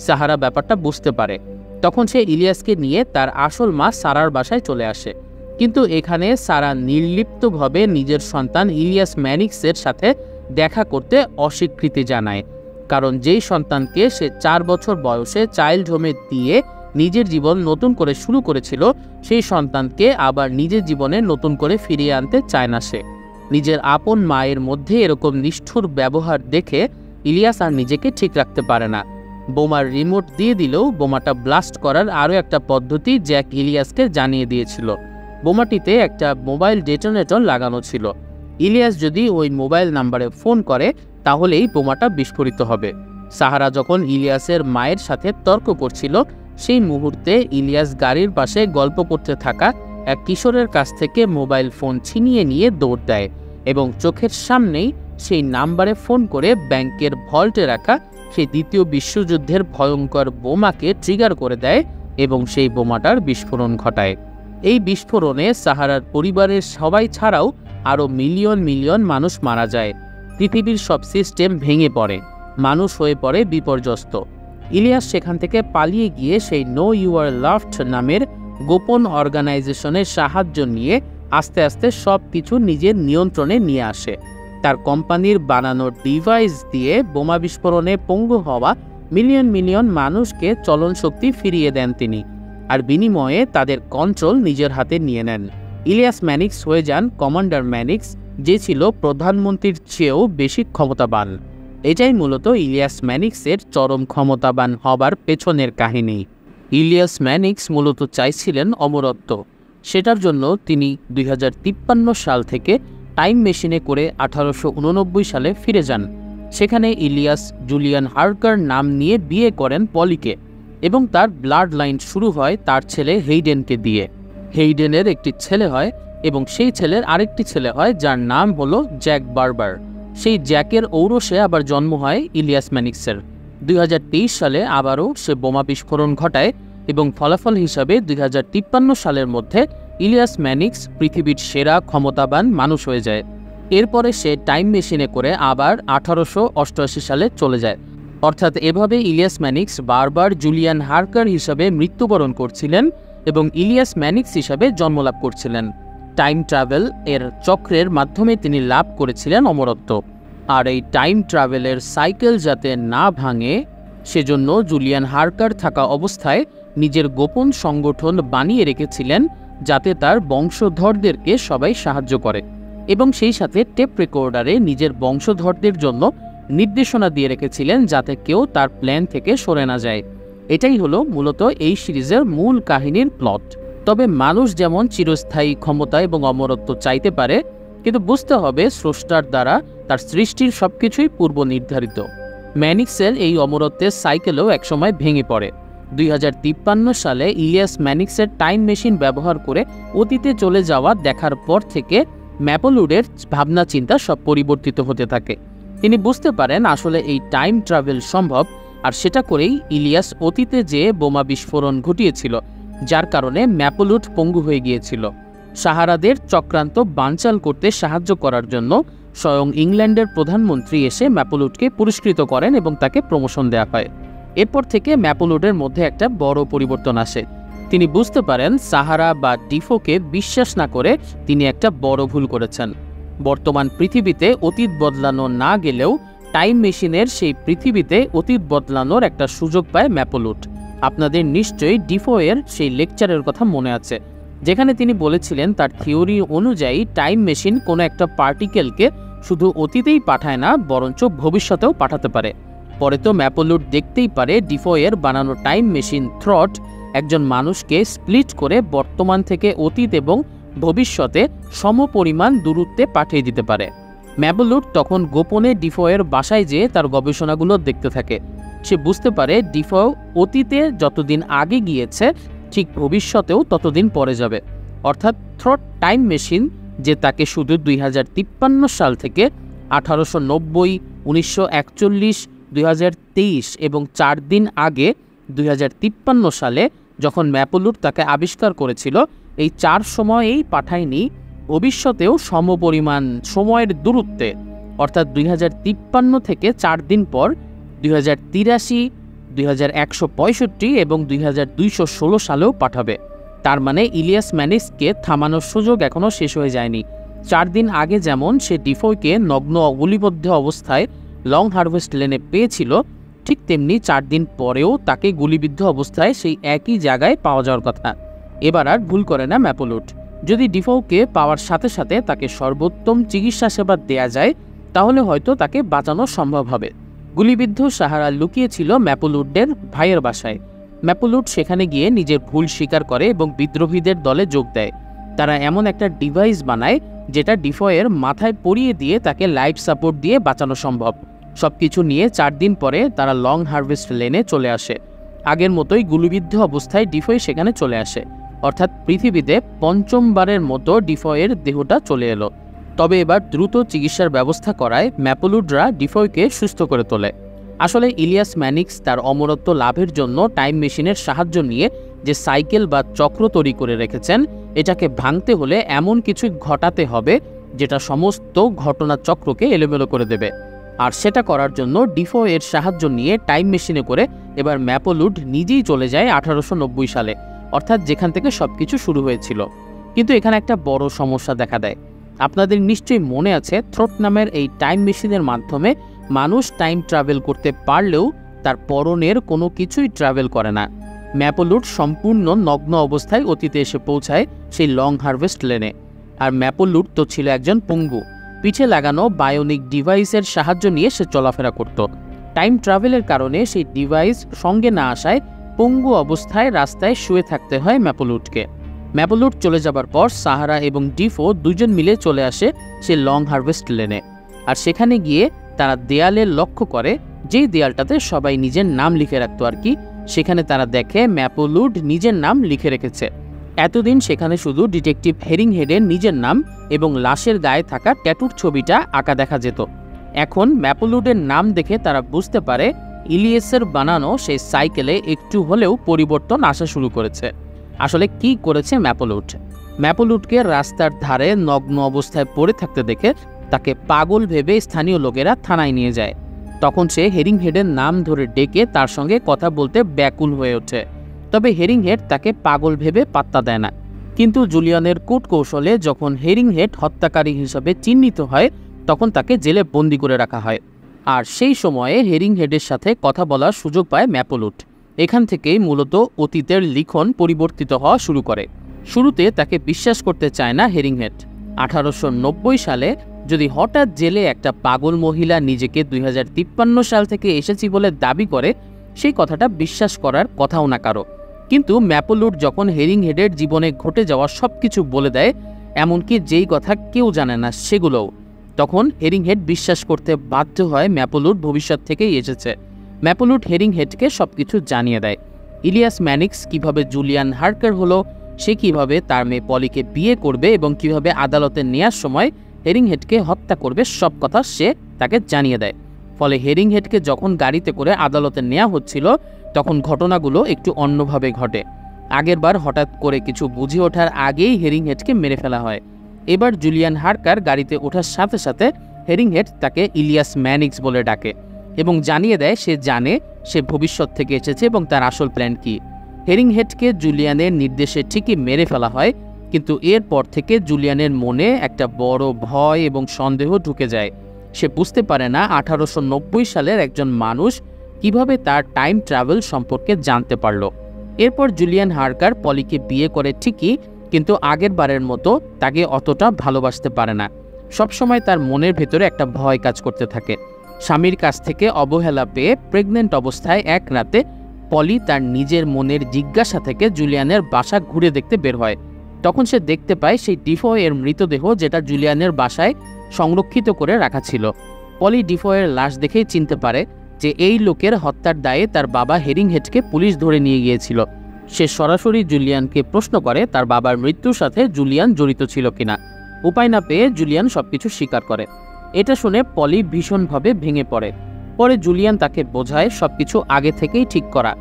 সাহারা ব্যাপারটা বুঝতে পারে। তখন সে ইলিয়াসকে নিয়ে তার আসল মা সারার বাসায় চলে আসে। কিন্তু এখানে সারা নির্লিপ্তভাবে নিজের সন্তান ইলিয়াস ম্যানিক্সের সাথে দেখা করতে অস্বীকৃতি জানায়, কারণ যেই সন্তানকে সে 4 বছর বয়সে চাইল্ড হোমে দিয়ে নিজের জীবন নতুন করে শুরু করেছিল, সেই সন্তানকে আবার নিজের জীবনে নতুন করে ফিরিয়ে আনতে চায় না সে। নিজের আপন মায়ের মধ্যে এরকম নিষ্ঠুর ব্যবহার দেখে ইলিয়াস আর নিজেকে ঠিক রাখতে পারে না। বোমার রিমোট দিয়ে দিলেও বোমাটা ব্লাস্ট করার আরও একটা পদ্ধতি জ্যাক ইলিয়াসকে জানিয়ে দিয়েছিল। বোমাটিতে একটা মোবাইল ডেটোনেটর লাগানো ছিল। ইলিয়াস যদি ওই মোবাইল নাম্বারে ফোন করে তাহলেই বোমাটা বিস্ফোরিত হবে। সাহারা যখন ইলিয়াসের মায়ের সাথে তর্ক করছিল, সেই মুহূর্তে ইলিয়াস গাড়ির পাশে গল্প করতে থাকা এক কিশোরের কাছ থেকে মোবাইল ফোন ছিনিয়ে নিয়ে দৌড় দেয় এবং চোখের সামনেই সেই নাম্বারে ফোন করে ব্যাংকের ভল্টে রাখা সেই দ্বিতীয় বিশ্বযুদ্ধের ভয়ঙ্কর বোমাকে ট্রিগার করে দেয় এবং সেই বোমাটার বিস্ফোরণ ঘটায়। এই বিস্ফোরণে সাহারার পরিবারের সবাই ছাড়াও আরও মিলিয়ন মিলিয়ন মানুষ মারা যায়। পৃথিবীর সব সিস্টেম ভেঙে পড়ে, মানুষ হয়ে পড়ে বিপর্যস্ত। ইলিয়াস সেখান থেকে পালিয়ে গিয়ে সেই নো ইউ আর লাভড নামের গোপন অর্গানাইজেশনের সাহায্য নিয়ে আস্তে আস্তে সব কিছু নিজের নিয়ন্ত্রণে নিয়ে আসে। তার কোম্পানির বানানো ডিভাইস দিয়ে বোমা বিস্ফোরণে পঙ্গু হওয়া মিলিয়ন মিলিয়ন মানুষকে চলন শক্তি ফিরিয়ে দেন তিনি, আর বিনিময়ে তাদের কন্ট্রোল নিজের হাতে নিয়ে নেন। ইলিয়াস ম্যানিক্স হয়ে যান কমান্ডার ম্যানিক্স, যে ছিল প্রধানমন্ত্রীর চেয়েও বেশি ক্ষমতাবান। এটাই মূলত ইলিয়াস ম্যানিক্সের চরম ক্ষমতাবান হবার পেছনের কাহিনী। ইলিয়াস ম্যানিক্স মূলত চাইছিলেন অমরত্ব। সেটার জন্য তিনি 2053 সাল থেকে টাইম মেশিনে করে 1889 সালে ফিরে যান। সেখানে ইলিয়াস জুলিয়ান হার্কার নাম নিয়ে বিয়ে করেন পলিকে এবং তার ব্লাড লাইন শুরু হয় তার ছেলে হেইডেনকে দিয়ে। হেইডেনের একটি ছেলে হয় এবং সেই ছেলের আরেকটি ছেলে হয় যার নাম হলো জ্যাক বারবার। সেই জ্যাকের ঔরসে আবার জন্ম হয় ইলিয়াস ম্যানিক্সের। 2023 সালে আবারও সে বোমা বিস্ফোরণ ঘটায় এবং ফলাফল হিসাবে 2053 সালের মধ্যে ইলিয়াস ম্যানিক্স পৃথিবীর সেরা ক্ষমতাবান মানুষ হয়ে যায়। এরপরে সে টাইম মেশিনে করে আবার 1888 সালে চলে যায়। অর্থাৎ এভাবে ইলিয়াস ম্যানিক্স বারবার জুলিয়ান হার্কার হিসাবে মৃত্যুবরণ করছিলেন এবং ইলিয়াস ম্যানিক্স হিসাবে জন্মলাভ করছিলেন। টাইম ট্রাভেল এর চক্রের মাধ্যমে তিনি লাভ করেছিলেন অমরত্ব। আর এই টাইম ট্রাভেলের সাইকেল যাতে না ভাঙে সেজন্য জুলিয়ান হার্কার থাকা অবস্থায় নিজের গোপন সংগঠন বানিয়ে রেখেছিলেন, যাতে তার বংশধরদেরকে সবাই সাহায্য করে এবং সেই সাথে টেপ রেকর্ডারে নিজের বংশধরদের জন্য নির্দেশনা দিয়ে রেখেছিলেন যাতে কেউ তার প্ল্যান থেকে সরে না যায়। এটাই হলো মূলত এই সিরিজের মূল কাহিনীর প্লট। তবে মানুষ যেমন চিরস্থায়ী ক্ষমতা এবং অমরত্ব চাইতে পারে, কিন্তু বুঝতে হবে স্রষ্টার দ্বারা তার সৃষ্টির সবকিছুই পূর্ব নির্ধারিত। ম্যানিক্সের এই অমরত্বের সাইকেলও একসময় ভেঙে পড়ে। 2053 সালে ইলিয়াস ম্যানিক্সের টাইম মেশিন ব্যবহার করে অতীতে চলে যাওয়া দেখার পর থেকে ম্যাপলউডের ভাবনা চিন্তা সব পরিবর্তিত হতে থাকে। তিনি বুঝতে পারেন আসলে এই টাইম ট্রাভেল সম্ভব, আর সেটা করেই ইলিয়াস অতীতে যেয়ে বোমা বিস্ফোরণ ঘটিয়েছিল, যার কারণে ম্যাপলউড পঙ্গু হয়ে গিয়েছিল। সাহারাদের চক্রান্ত বানচাল করতে সাহায্য করার জন্য স্বয়ং ইংল্যান্ডের প্রধানমন্ত্রী এসে ম্যাপলউডকে পুরস্কৃত করেন এবং তাকে প্রমোশন দেওয়া হয়। এরপর থেকে ম্যাপলউডের মধ্যে একটা বড় পরিবর্তন আসে। তিনি বুঝতে পারেন সাহারা বা ডিফোকে বিশ্বাস না করে তিনি একটা বড় ভুল করেছেন। বর্তমান পৃথিবীতে অতীত বদলানো না গেলেও টাইম মেশিনের সেই পৃথিবীতে অতীত বদলানোর একটা সুযোগ পায় ম্যাপলউড। আপনাদের নিশ্চয়ই ডিফোয়ের সেই লেকচারের কথা মনে আছে, যেখানে তিনি বলেছিলেন তার থিওরি অনুযায়ী টাইম মেশিন কোনো একটা পার্টিকেলকে শুধু অতীতেই পাঠায় না, বরঞ্চ ভবিষ্যতেও পাঠাতে পারে। পরে তো ম্যাপলউড দেখতেই পারে ডিফোয়ের বানানো টাইম মেশিন থ্রট একজন মানুষকে স্প্লিট করে বর্তমান থেকে অতীত এবং ভবিষ্যতে সমপরিমাণ দূরত্বে পাঠিয়ে দিতে পারে। ম্যাপলউড তখন গোপনে ডিফোয়ের বাসায় যেয়ে তার গবেষণাগুলো দেখতে থাকে। সে বুঝতে পারে ডিফো অতীতে যতদিন আগে গিয়েছে ঠিক ভবিষ্যতেও ততদিন পরে যাবে। অর্থাৎ থ্রট টাইম মেশিন যে তাকে শুধু 2053 সাল থেকে 1890, 1941, 2023 এবং 4 দিন আগে 2053 সালে যখন ম্যাপলউড তাকে আবিষ্কার করেছিল, এই 4 সময়েই পাঠায়নি, ভবিষ্যতেও সমপরিমাণ সময়ের দূরত্বে, অর্থাৎ 2053 থেকে 4 দিন পর 2083, 2165 এবং 2216 সালেও পাঠাবে। তার মানে ইলিয়াস ম্যানিক্সকে থামানোর সুযোগ এখনও শেষ হয়ে যায়নি। 4 দিন আগে যেমন সে ডিফোকে নগ্ন গুলিবদ্ধ অবস্থায় লং হারভেস্ট লেনে পেয়েছিল, ঠিক তেমনি 4 দিন পরেও তাকে গুলিবিদ্ধ অবস্থায় সেই একই জায়গায় পাওয়া যাওয়ার কথা। এবার আর ভুল করে না ম্যাপলউড। যদি ডিফোকে পাওয়ার সাথে সাথে তাকে সর্বোত্তম চিকিৎসা সেবা দেয়া যায়, তাহলে হয়তো তাকে বাঁচানো সম্ভব হবে। গুলিবিদ্ধ সাহারা লুকিয়েছিল ম্যাপলউডের ভাইয়ের বাসায়। ম্যাপলউড সেখানে গিয়ে নিজের ভুল স্বীকার করে এবং বিদ্রোহীদের দলে যোগ দেয়। তারা এমন একটা ডিভাইস বানায় যেটা ডিফোয়ের মাথায় পরিয়ে দিয়ে তাকে লাইফ সাপোর্ট দিয়ে বাঁচানো সম্ভব। সবকিছু নিয়ে 4 দিন পরে তারা লং হারভেস্ট লেনে চলে আসে। আগের মতোই গুলিবিদ্ধ অবস্থায় ডিফোয় সেখানে চলে আসে, অর্থাৎ পৃথিবীতে 5মবারের মতো ডিফোয়ের দেহটা চলে এলো। তবে এবার দ্রুত চিকিৎসার ব্যবস্থা করায় ম্যাপলউডরা ডিফোয়কে সুস্থ করে তোলে। আসলে ইলিয়াস ম্যানিক্স তার অমরত্ব লাভের জন্য টাইম মেশিনের সাহায্য নিয়ে যে সাইকেল বা চক্র তৈরি করে রেখেছেন, এটাকে ভাঙতে হলে এমন কিছু ঘটাতে হবে যেটা সমস্ত ঘটনা চক্রকে এলোমেলো করে দেবে। আর সেটা করার জন্য ডিফো এর সাহায্য নিয়ে টাইম মেশিনে করে এবার ম্যাপলউড নিজেই চলে যায় 1890 সালে, অর্থাৎ যেখান থেকে সবকিছু শুরু হয়েছিল। কিন্তু এখানে একটা বড় সমস্যা দেখা দেয়। আপনাদের নিশ্চয়ই মনে আছে, থ্রট নামের এই টাইম মেশিনের মাধ্যমে মানুষ টাইম ট্রাভেল করতে পারলেও তার পরনের কোনো কিছুই ট্রাভেল করে না। ম্যাপলউড সম্পূর্ণ নগ্ন অবস্থায় অতীতে এসে পৌঁছায় সেই লং হারভেস্ট লেনে। আর ম্যাপলউড তো ছিল একজন পঙ্গু, পিঠে লাগানো বায়োনিক ডিভাইসের সাহায্য নিয়ে সে চলাফেরা করত। টাইম ট্রাভেলের কারণে সেই ডিভাইস সঙ্গে না আসায় পঙ্গু অবস্থায় রাস্তায় শুয়ে থাকতে হয় ম্যাপলউডকে। ম্যাপলউড চলে যাবার পর সাহারা এবং ডিফো দুজন মিলে চলে আসে সে লং হারভেস্ট লেনে। আর সেখানে গিয়ে তারা দেয়ালে লক্ষ্য করে, যেই দেয়ালটাতে সবাই নিজের নাম লিখে রাখতো আর কি, সেখানে তারা দেখে ম্যাপলউড নিজের নাম লিখে রেখেছে। এতদিন সেখানে শুধু ডিটেকটিভ হেরিংহেডের নিজের নাম এবং লাশের গায়ে থাকা ট্যাটুর ছবিটা আঁকা দেখা যেত। এখন ম্যাপলউডের নাম দেখে তারা বুঝতে পারে ইলিয়াসের বানানো সেই সাইকেলে একটু হলেও পরিবর্তন আসা শুরু করেছে। আসলে কি করেছে ম্যাপলউড? ম্যাপলউডকে রাস্তার ধারে নগ্ন অবস্থায় পড়ে থাকতে দেখে তাকে পাগল ভেবে স্থানীয় লোকেরা থানায় নিয়ে যায়। তখন সে হেরিংহেডের নাম ধরে ডেকে তার সঙ্গে কথা বলতে ব্যাকুল হয়ে ওঠে। তবে হেরিংহেড তাকে পাগল ভেবে পাত্তা দেয় না। কিন্তু জুলিয়ানের কূটকৌশলে যখন হেরিংহেড হত্যাকারী হিসেবে চিহ্নিত হয়, তখন তাকে জেলে বন্দি করে রাখা হয়। আর সেই সময়ে হেরিংহেডের সাথে কথা বলার সুযোগ পায় ম্যাপলউড। এখান থেকেই মূলত অতীতের লিখন পরিবর্তিত হওয়া শুরু করে। শুরুতে তাকে বিশ্বাস করতে চায় না হেরিংহেড। 1890 সালে যদি হঠাৎ জেলে একটা পাগল মহিলা নিজেকে 2053 সাল থেকে এসেছি বলে দাবি করে, সেই কথাটা বিশ্বাস করার কথাও না কারো। কিন্তু ম্যাপলউড যখন হেরিংহেডের জীবনে ঘটে যাওয়া সবকিছু বলে দেয়, এমনকি যেই কথা কেউ জানে না সেগুলোও, তখন হেরিংহেড বিশ্বাস করতে বাধ্য হয় ম্যাপলউড ভবিষ্যৎ থেকেই এসেছে। ম্যাপলউড হেরিংহেডকে সবকিছু জানিয়ে দেয়। ইলিয়াস ম্যানিক্স কিভাবে জুলিয়ান হার্কার হলো, সে কিভাবে তার মেয়ে পলিকে বিয়ে করবে এবং কিভাবে আদালতে নেয়ার সময় হেরিংহেডকে হত্যা করবে, সব কথা সে তাকে জানিয়ে দেয়। ফলে হেরিংহেডকে যখন গাড়িতে করে আদালতে নেওয়া হচ্ছিল, তখন ঘটনাগুলো একটু অন্যভাবে ঘটে। আগেরবার হঠাৎ করে কিছু বুঝে ওঠার আগেই হেরিংহেডকে মেরে ফেলা হয়। এবার জুলিয়ান হার্কার গাড়িতে ওঠার সাথে সাথে হেরিংহেড তাকে ইলিয়াস ম্যানিক্স বলে ডাকে এবং জানিয়ে দেয় সে জানে সে ভবিষ্যৎ থেকে এসেছে এবং তার আসল প্ল্যান কি। হেরিংহেডকে জুলিয়ানের নির্দেশে ঠিকই মেরে ফেলা হয়, কিন্তু এরপর থেকে জুলিয়ানের মনে একটা বড় ভয় এবং সন্দেহ ঢুকে যায়। সে বুঝতে পারে না 1890 সালের একজন মানুষ কিভাবে তার টাইম ট্রাভেল সম্পর্কে জানতে পারল। এরপর জুলিয়ান হার্কার পলিকে বিয়ে করে ঠিকই, কিন্তু আগের বারের মতো তাকে অতটা ভালোবাসতে পারে না। সবসময় তার মনের ভেতরে একটা ভয় কাজ করতে থাকে। স্বামীর কাছ থেকে অবহেলা পেয়ে প্রেগনেন্ট অবস্থায় এক রাতে পলি তার নিজের মনের জিজ্ঞাসা থেকে জুলিয়ানের বাসা ঘুরে দেখতে বের হয়। তখন সে দেখতে পায় সেই ডিফয়ের মৃতদেহ, যেটা জুলিয়ানের বাসায় সংরক্ষিত করে রাখা ছিল। পলি ডিফয়ের লাশ দেখেই চিনতে পারে যে এই লোকের হত্যার দায়ে তার বাবা হেরিংহেডকে পুলিশ ধরে নিয়ে গিয়েছিল। সে সরাসরি জুলিয়ানকে প্রশ্ন করে তার বাবার মৃত্যুর সাথে জুলিয়ান জড়িত ছিল কিনা। উপায় না পেয়ে জুলিয়ান সবকিছু স্বীকার করে। এটা শুনে পলি ভীষণভাবে ভেঙে পড়ে। পরে জুলিয়ান তাকে বোঝায় সবকিছু আগে থেকেই ঠিক করা,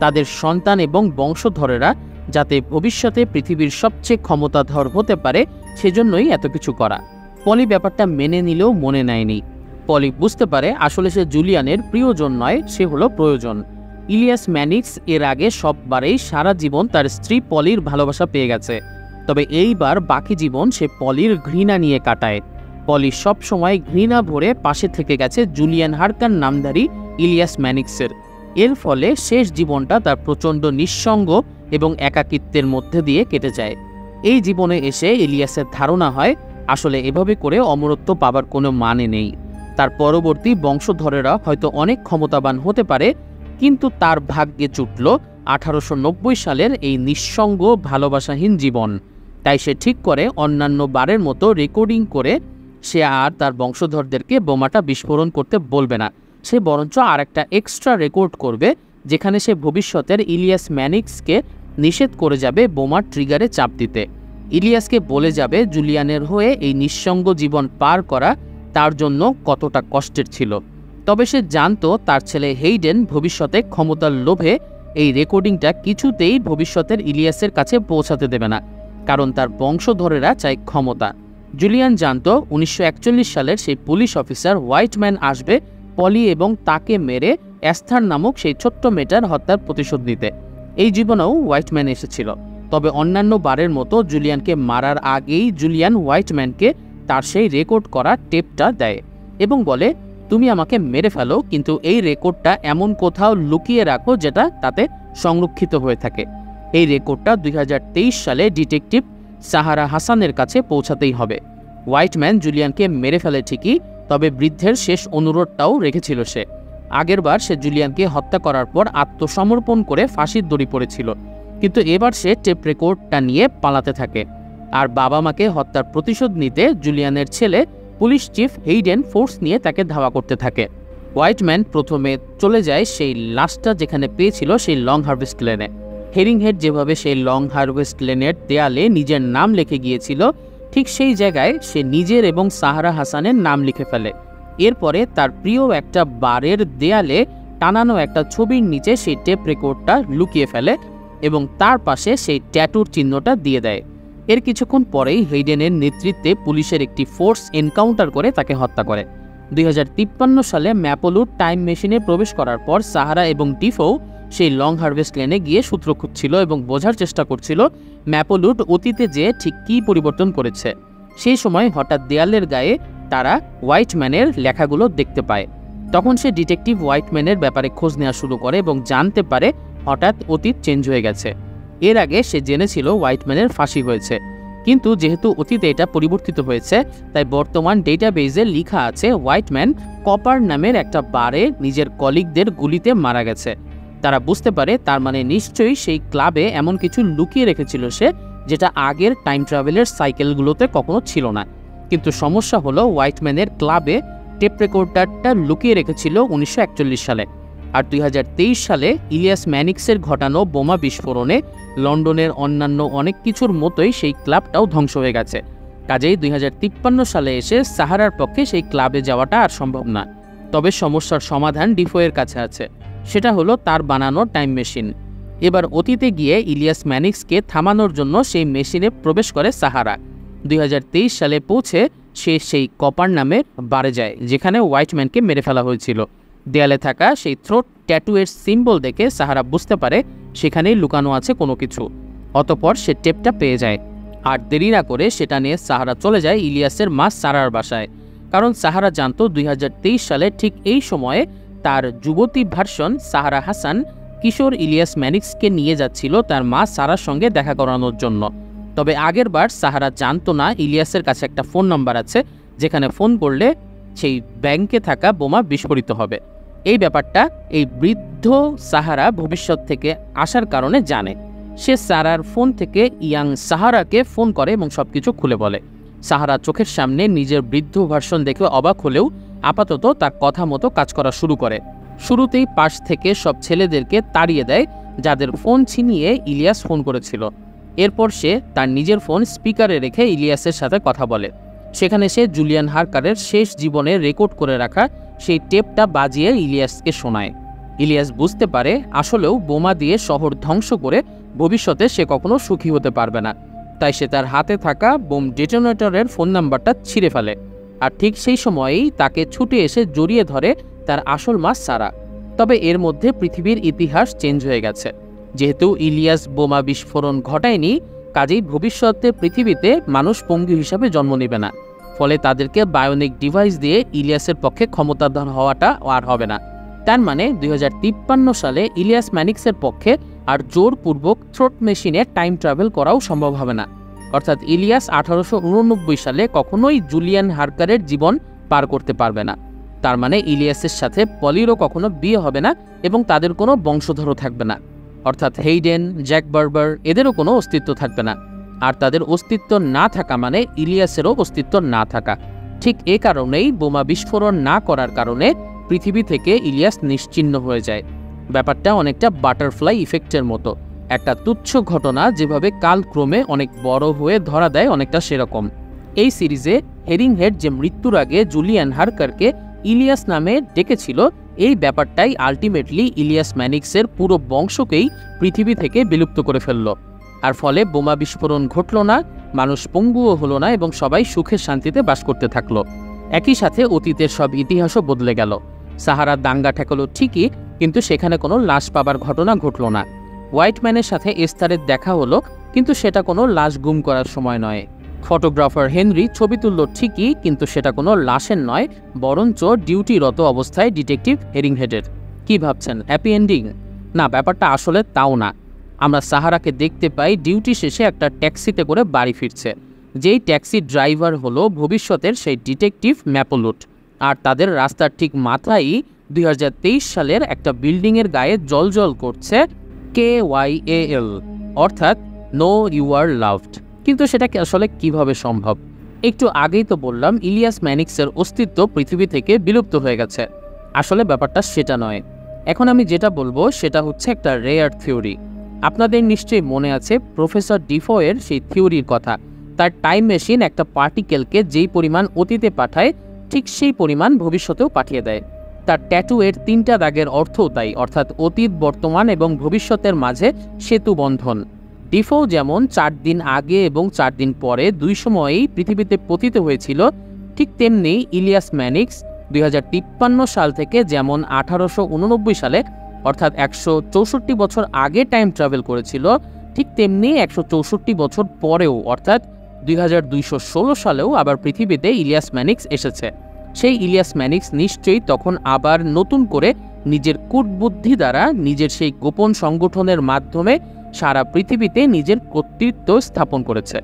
তাদের সন্তান এবং বংশধরেরা যাতে ভবিষ্যতে পৃথিবীর সবচেয়ে ক্ষমতাধর হতে পারে, সেজন্যই এত কিছু করা। পলি ব্যাপারটা মেনে নিলেও মনে নেয়নি। পলি বুঝতে পারে আসলে সে জুলিয়ানের প্রিয়জন নয়, সে হলো প্রয়োজন। ইলিয়াস ম্যানিক্স এর আগে সববারেই সারা জীবন তার স্ত্রী পলির ভালোবাসা পেয়ে গেছে, তবে এইবার বাকি জীবন সে পলির ঘৃণা নিয়ে কাটায়। পলি সব সময় ঘৃণা ভরে পাশে থেকে গেছে জুলিয়ান হার্কার নামধারী ইলিয়াস ম্যানিক্সের। এর ফলে শেষ জীবনটা তার প্রচণ্ড নিঃসঙ্গ এবং একাকিত্বের মধ্যে দিয়ে কেটে যায়। এই জীবনে এসে ইলিয়াসের ধারণা হয় আসলে এভাবে করে অমরত্ব পাবার কোনো মানে নেই। তার পরবর্তী বংশধরেরা হয়তো অনেক ক্ষমতাবান হতে পারে, কিন্তু তার ভাগ্যে জুটল 1890 সালের এই নিঃসঙ্গ ভালোবাসাহীন জীবন। তাই সে ঠিক করে অন্যান্য বারের মতো রেকর্ডিং করে সে আর তার বংশধরদেরকে বোমাটা বিস্ফোরণ করতে বলবে না। সে বরঞ্চ আর একটা এক্সট্রা রেকর্ড করবে, যেখানে সে ভবিষ্যতের ইলিয়াস ম্যানিক্সকে নিষেধ করে যাবে বোমার ট্রিগারে চাপ দিতে। ইলিয়াসকে বলে যাবে জুলিয়ানের হয়ে এই নিঃসঙ্গ জীবন পার করা তার জন্য কতটা কষ্টের ছিল। তবে সে জানতো তার ছেলে হেইডেন ভবিষ্যতে ক্ষমতার লোভে এই রেকর্ডিংটা কিছুতেই ভবিষ্যতের ইলিয়াসের কাছে পৌঁছাতে দেবে না, কারণ তার বংশধরেরা চায় ক্ষমতা। জুলিয়ান জানতো 1941 সালের সেই পুলিশ অফিসার হোয়াইটম্যান আসবে পলি এবং তাকে মেরে অ্যাস্থার নামক সেই ছোট্ট মেয়েটার হত্যার প্রতিশোধ নিতে। এই জীবনেও হোয়াইটম্যান এসেছিল, তবে অন্যান্য বারের মতো জুলিয়ানকে মারার আগেই জুলিয়ান হোয়াইটম্যানকে তার সেই রেকর্ড করা টেপটা দেয় এবং বলে, তুমি আমাকে মেরে ফেলো, কিন্তু এই রেকর্ডটা এমন কোথাও লুকিয়ে রাখো যেটা তাতে সংরক্ষিত হয়ে থাকে। এই রেকর্ডটা 2023 সালে ডিটেকটিভ সাহারা হাসানের কাছে পৌঁছাতেই হবে। হোয়াইটম্যান জুলিয়ানকে মেরে ফেলে ঠিকই, তবে বৃদ্ধের শেষ অনুরোধটাও রেখেছিল সে। আগেরবার সে জুলিয়ানকে হত্যা করার পর আত্মসমর্পণ করে ফাঁসির দড়ি পড়েছিল, কিন্তু এবার সে টেপ রেকর্ডটা নিয়ে পালাতে থাকে। আর বাবা মাকে হত্যার প্রতিশোধ নিতে জুলিয়ানের ছেলে পুলিশ চিফ হেইডেন ফোর্স নিয়ে তাকে ধাওয়া করতে থাকে। হোয়াইটম্যান প্রথমে চলে যায় সেই লাশটা যেখানে পেয়েছিল সেই লং হারভেস্ট লেনে। হেরিংহেড যেভাবে সেই লং হারভেস্ট লেনের দেয়ালে নিজের নাম লিখে গিয়েছিল, ঠিক সেই জায়গায় সে নিজের এবং সাহারা হাসানের নাম লিখে ফেলে। এরপরে তার প্রিয় একটা বারের দেয়ালে টানানো একটা ছবির নিচে সেই টেপ রেকর্ডটা লুকিয়ে ফেলে এবং তার পাশে সেই ট্যাটুর চিহ্নটা দিয়ে দেয়। এর কিছুক্ষণ পরেই হেইডেনের নেতৃত্বে পুলিশের একটি ফোর্স এনকাউন্টার করে তাকে হত্যা করে। 2053 সালে ম্যাপলউড টাইম মেশিনে প্রবেশ করার পর সাহারা এবং ডিফো সেই লং হারভেস্ট লেনে গিয়ে সূত্র খুঁজছিল এবং বোঝার চেষ্টা করছিল ম্যাপলউড অতীতে যে ঠিক কী পরিবর্তন করেছে। সেই সময় হঠাৎ দেয়ালের গায়ে তারা হোয়াইটম্যানের লেখাগুলো দেখতে পায়। তখন সে ডিটেকটিভ হোয়াইটম্যানের ব্যাপারে খোঁজ নেওয়া শুরু করে এবং জানতে পারে হঠাৎ অতীত চেঞ্জ হয়ে গেছে। এর আগে সে জেনেছিল হোয়াইটম্যানের ফাঁসি হয়েছে, কিন্তু যেহেতু অতীতে এটা পরিবর্তিত হয়েছে, তাই বর্তমান ডেটাবেজে লেখা আছে হোয়াইটম্যান কপার নামের একটা বারে নিজের কলিগদের গুলিতে মারা গেছে। তারা বুঝতে পারে তার মানে নিশ্চয়ই সেই ক্লাবে এমন কিছু লুকিয়ে রেখেছিল সে, যেটা আগের টাইম ট্রাভেলের সাইকেলগুলোতে কখনো ছিল না। কিন্তু সমস্যা হলো হোয়াইটম্যানের ক্লাবে টেপ রেকর্ডারটা লুকিয়ে রেখেছিল 1941 সালে। আর 2023 সালে ইলিয়াস ম্যানিক্সের ঘটানো বোমা বিস্ফোরণে লন্ডনের অন্যান্য অনেক কিছুর মতোই সেই ক্লাবটাও ধ্বংস হয়ে গেছে। কাজেই 2053 সালে এসে সাহারার পক্ষে সেই ক্লাবে যাওয়াটা আর সম্ভব না। তবে সমস্যার সমাধান ডিফোয়ের কাছে আছে, সেটা হলো তার বানানো টাইম মেশিন। এবার অতীতে গিয়ে ইলিয়াস ম্যানিক্সকে থামানোর জন্য সেই মেশিনে প্রবেশ করে সাহারা। 2023 সালে পৌঁছে সে সেই কপার নামে বারে যায়, যেখানে হোয়াইটম্যানকে মেরে ফেলা হয়েছিল। দেয়ালে থাকা সেই থ্রোট ট্যাটুয়ের সিম্বল দেখে সাহারা বুঝতে পারে সেখানেই লুকানো আছে কোনো কিছু। অতঃপর সে টেপটা পেয়ে যায়। আর দেরি না করে সেটা নিয়ে সাহারা চলে যায় ইলিয়াসের মা সারার বাসায়, কারণ সাহারা জানতো 2023 সালে ঠিক এই সময়ে তার যুবতী ভার্সন সাহারা হাসান কিশোর ইলিয়াস ম্যানিক্সকে নিয়ে যাচ্ছিল তার মা সারার সঙ্গে দেখা করানোর জন্য। তবে আগের বার সাহারা জানতো না ইলিয়াসের কাছে একটা ফোন নাম্বার আছে, যেখানে ফোন করলে সেই ব্যাংকে থাকা বোমা বিস্ফোরিত হবে। এই ব্যাপারটা এই বৃদ্ধ সাহারা ভবিষ্যৎ থেকে আসার কারণে জানে। সে সারার ফোন থেকে ইয়াং সাহারাকে ফোন করে এবং সবকিছু খুলে বলে। সাহারা চোখের সামনে নিজের বৃদ্ধ ভার্সন দেখে অবাক হলেও আপাতত তার কথা মতো কাজ করা শুরু করে। শুরুতেই পাশ থেকে সব ছেলেদেরকে তাড়িয়ে দেয় যাদের ফোন ছিনিয়ে ইলিয়াস ফোন করেছিল। এরপর সে তার নিজের ফোন স্পিকারে রেখে ইলিয়াসের সাথে কথা বলে। সেখানে সে জুলিয়ান হারকারের শেষ জীবনে রেকর্ড করে রাখা সেই টেপটা বাজিয়ে ইলিয়াসকে শোনায়। ইলিয়াস বুঝতে পারে আসলেও বোমা দিয়ে শহর ধ্বংস করে ভবিষ্যতে সে কখনো সুখী হতে পারবে না। তাই সে তার হাতে থাকা বোম ডেটোনেটরের ফোন নাম্বারটা ছিঁড়ে ফেলে। আর ঠিক সেই সময়েই তাকে ছুটে এসে জড়িয়ে ধরে তার আসল মা সারা। তবে এর মধ্যে পৃথিবীর ইতিহাস চেঞ্জ হয়ে গেছে। যেহেতু ইলিয়াস বোমা বিস্ফোরণ ঘটায়নি, কাজেই ভবিষ্যতে পৃথিবীতে মানুষ পঙ্গু হিসাবে জন্ম নেবে না। ফলে তাদেরকে বায়োনিক ডিভাইস দিয়ে ইলিয়াসের পক্ষে ক্ষমতাধর হওয়াটা আর হবে না। তার মানে 2053 সালে ইলিয়াস ম্যানিক্সের পক্ষে আর জোরপূর্বক থ্রোট মেশিনে টাইম ট্রাভেল করাও সম্ভব হবে না। অর্থাৎ ইলিয়াস 1889 সালে কখনোই জুলিয়ান হারকারের জীবন পার করতে পারবে না। তার মানে ইলিয়াসের সাথে পলিরও কখনো বিয়ে হবে না এবং তাদের কোনো বংশধরও থাকবে না। অর্থাৎ হেইডেন, জ্যাক বার্বার এদেরও কোনো অস্তিত্ব থাকবে না। আর তাদের অস্তিত্ব না থাকা মানে ইলিয়াসেরও অস্তিত্ব না থাকা। ঠিক এ কারণেই বোমা বিস্ফোরণ না করার কারণে পৃথিবী থেকে ইলিয়াস নিশ্চিহ্ন হয়ে যায়। ব্যাপারটা অনেকটা বাটারফ্লাই ইফেক্টের মতো। একটা তুচ্ছ ঘটনা যেভাবে কালক্রমে অনেক বড় হয়ে ধরা দেয়, অনেকটা সেরকম। এই সিরিজে হেরিংহেড যে মৃত্যুর আগে জুলিয়ান হারকারকে ইলিয়াস নামে ডেকেছিল, এই ব্যাপারটাই আলটিমেটলি ইলিয়াস ম্যানিক্সের পুরো বংশকেই পৃথিবী থেকে বিলুপ্ত করে ফেলল। আর ফলে বোমা বিস্ফোরণ ঘটল না, মানুষ পঙ্গুও হলো না এবং সবাই সুখে শান্তিতে বাস করতে থাকলো। একই সাথে অতীতের সব ইতিহাসও বদলে গেল। সাহারা দাঙ্গা ঠেকালো ঠিকই, কিন্তু সেখানে কোনো লাশ পাবার ঘটনা ঘটল না। হোয়াইটম্যানের সাথে এস্থারের দেখা হলো, কিন্তু সেটা কোনো লাশ গুম করার সময় নয়। ফটোগ্রাফার হেনরি ছবি তুলল ঠিকই, কিন্তু সেটা কোনো লাশের নয়, বরঞ্চ ডিউটিরত অবস্থায় ডিটেকটিভ হেরিংহেডের। কি ভাবছেন, হ্যাপি এন্ডিং? না, ব্যাপারটা আসলে তাও না। আমরা সাহারাকে দেখতে পাই ডিউটি শেষে একটা ট্যাক্সিতে করে বাড়ি ফিরছে। যেই ট্যাক্সি ড্রাইভার হলো ভবিষ্যতের সেই ডিটেকটিভ ম্যাপোলুট। আর তাদের রাস্তার ঠিক মাথায় 2023 সালের একটা বিল্ডিংয়ের গায়ে জলজল করছে KYAL, অর্থাৎ নো ইউ আর লাভড। কিন্তু সেটাকে আসলে কিভাবে সম্ভব? একটু আগেই তো বললাম ইলিয়াস ম্যানিক্সের অস্তিত্ব পৃথিবী থেকে বিলুপ্ত হয়ে গেছে। আসলে ব্যাপারটা সেটা নয়। এখন আমি যেটা বলবো সেটা হচ্ছে একটা রেয়ার থিওরি। আপনাদের নিশ্চয়ই মনে আছে প্রফেসর ডিফোয়ের সেই থিওরির কথা। তার টাইম মেশিন একটা পার্টিকেলকে যেই পরিমাণ অতীতে পাঠায়, ঠিক সেই পরিমাণ ভবিষ্যতেও পাঠিয়ে দেয়। তার ট্যাটুয়ের 3টা দাগের অর্থও তাই, অর্থাৎ অতীত, বর্তমান এবং ভবিষ্যতের মাঝে সেতু বন্ধন। ডিফো যেমন 4 দিন আগে এবং 4 দিন পরে 2 সময়েই পৃথিবীতে পতিত হয়েছিল, ঠিক তেমনি ইলিয়াস ম্যানিক্স 2053 সাল থেকে যেমন 1889 সালে অর্থাৎ 164 বছর আগে টাইম ট্রাভেল করেছিল, ঠিক তেমনি 164 বছর পরেও অর্থাৎ 2216 সালেও আবার পৃথিবীতে ইলিয়াস ম্যানিক্স এসেছে। সেই ইলিয়াস ম্যানিক্স নিশ্চয়ই তখন আবার নতুন করে নিজের কূটবুদ্ধি দ্বারা নিজের সেই গোপন সংগঠনের মাধ্যমে সারা পৃথিবীতে নিজের কর্তৃত্ব স্থাপন করেছে।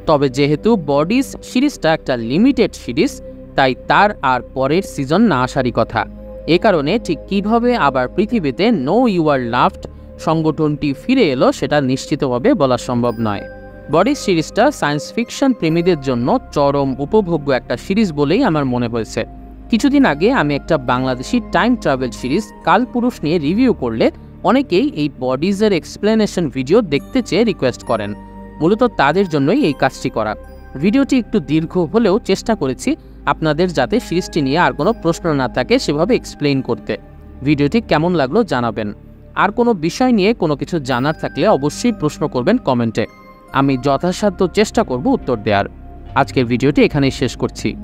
তবে যেহেতু বডিজ সিরিজটা একটা লিমিটেড সিরিজ, তাই তার আর পরের সিজন না আসারই কথা। এ কারণে ঠিক কিভাবে আবার পৃথিবীতে নো ইউ আর লাভড সংগঠনটি ফিরে এলো সেটা নিশ্চিতভাবে বলা সম্ভব নয়। বডিজ সিরিজটা সায়েন্স ফিকশন প্রেমীদের জন্য চরম উপভোগ্য একটা সিরিজ বলেই আমার মনে হয়েছে। কিছুদিন আগে আমি একটা বাংলাদেশি টাইম ট্রাভেল সিরিজ কালপুরুষ নিয়ে রিভিউ করলে অনেকেই এই বডিজের এক্সপ্লেনেশন ভিডিও দেখতে চেয়ে রিকোয়েস্ট করেন। মূলত তাদের জন্যই এই কাজটি করা। ভিডিওটি একটু দীর্ঘ হলেও চেষ্টা করেছি আপনাদের যাতে সিরিজটি নিয়ে আর কোনো প্রশ্ন না থাকে সেভাবে এক্সপ্লেইন করতে। ভিডিওটি কেমন লাগলো জানাবেন। আর কোনো বিষয় নিয়ে কোনো কিছু জানার থাকলে অবশ্যই প্রশ্ন করবেন কমেন্টে। আমি যথাসাধ্য চেষ্টা করব উত্তর দেওয়ার। আজকের ভিডিওটি এখানেই শেষ করছি।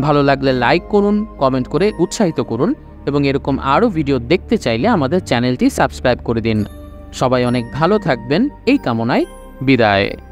ভালো লাগলে লাইক করুন, কমেন্ট করে উৎসাহিত করুন এবং এরকম আরও ভিডিও দেখতে চাইলে আমাদের চ্যানেলটি সাবস্ক্রাইব করে দিন। সবাই অনেক ভালো থাকবেন এই কামনায় বিদায়।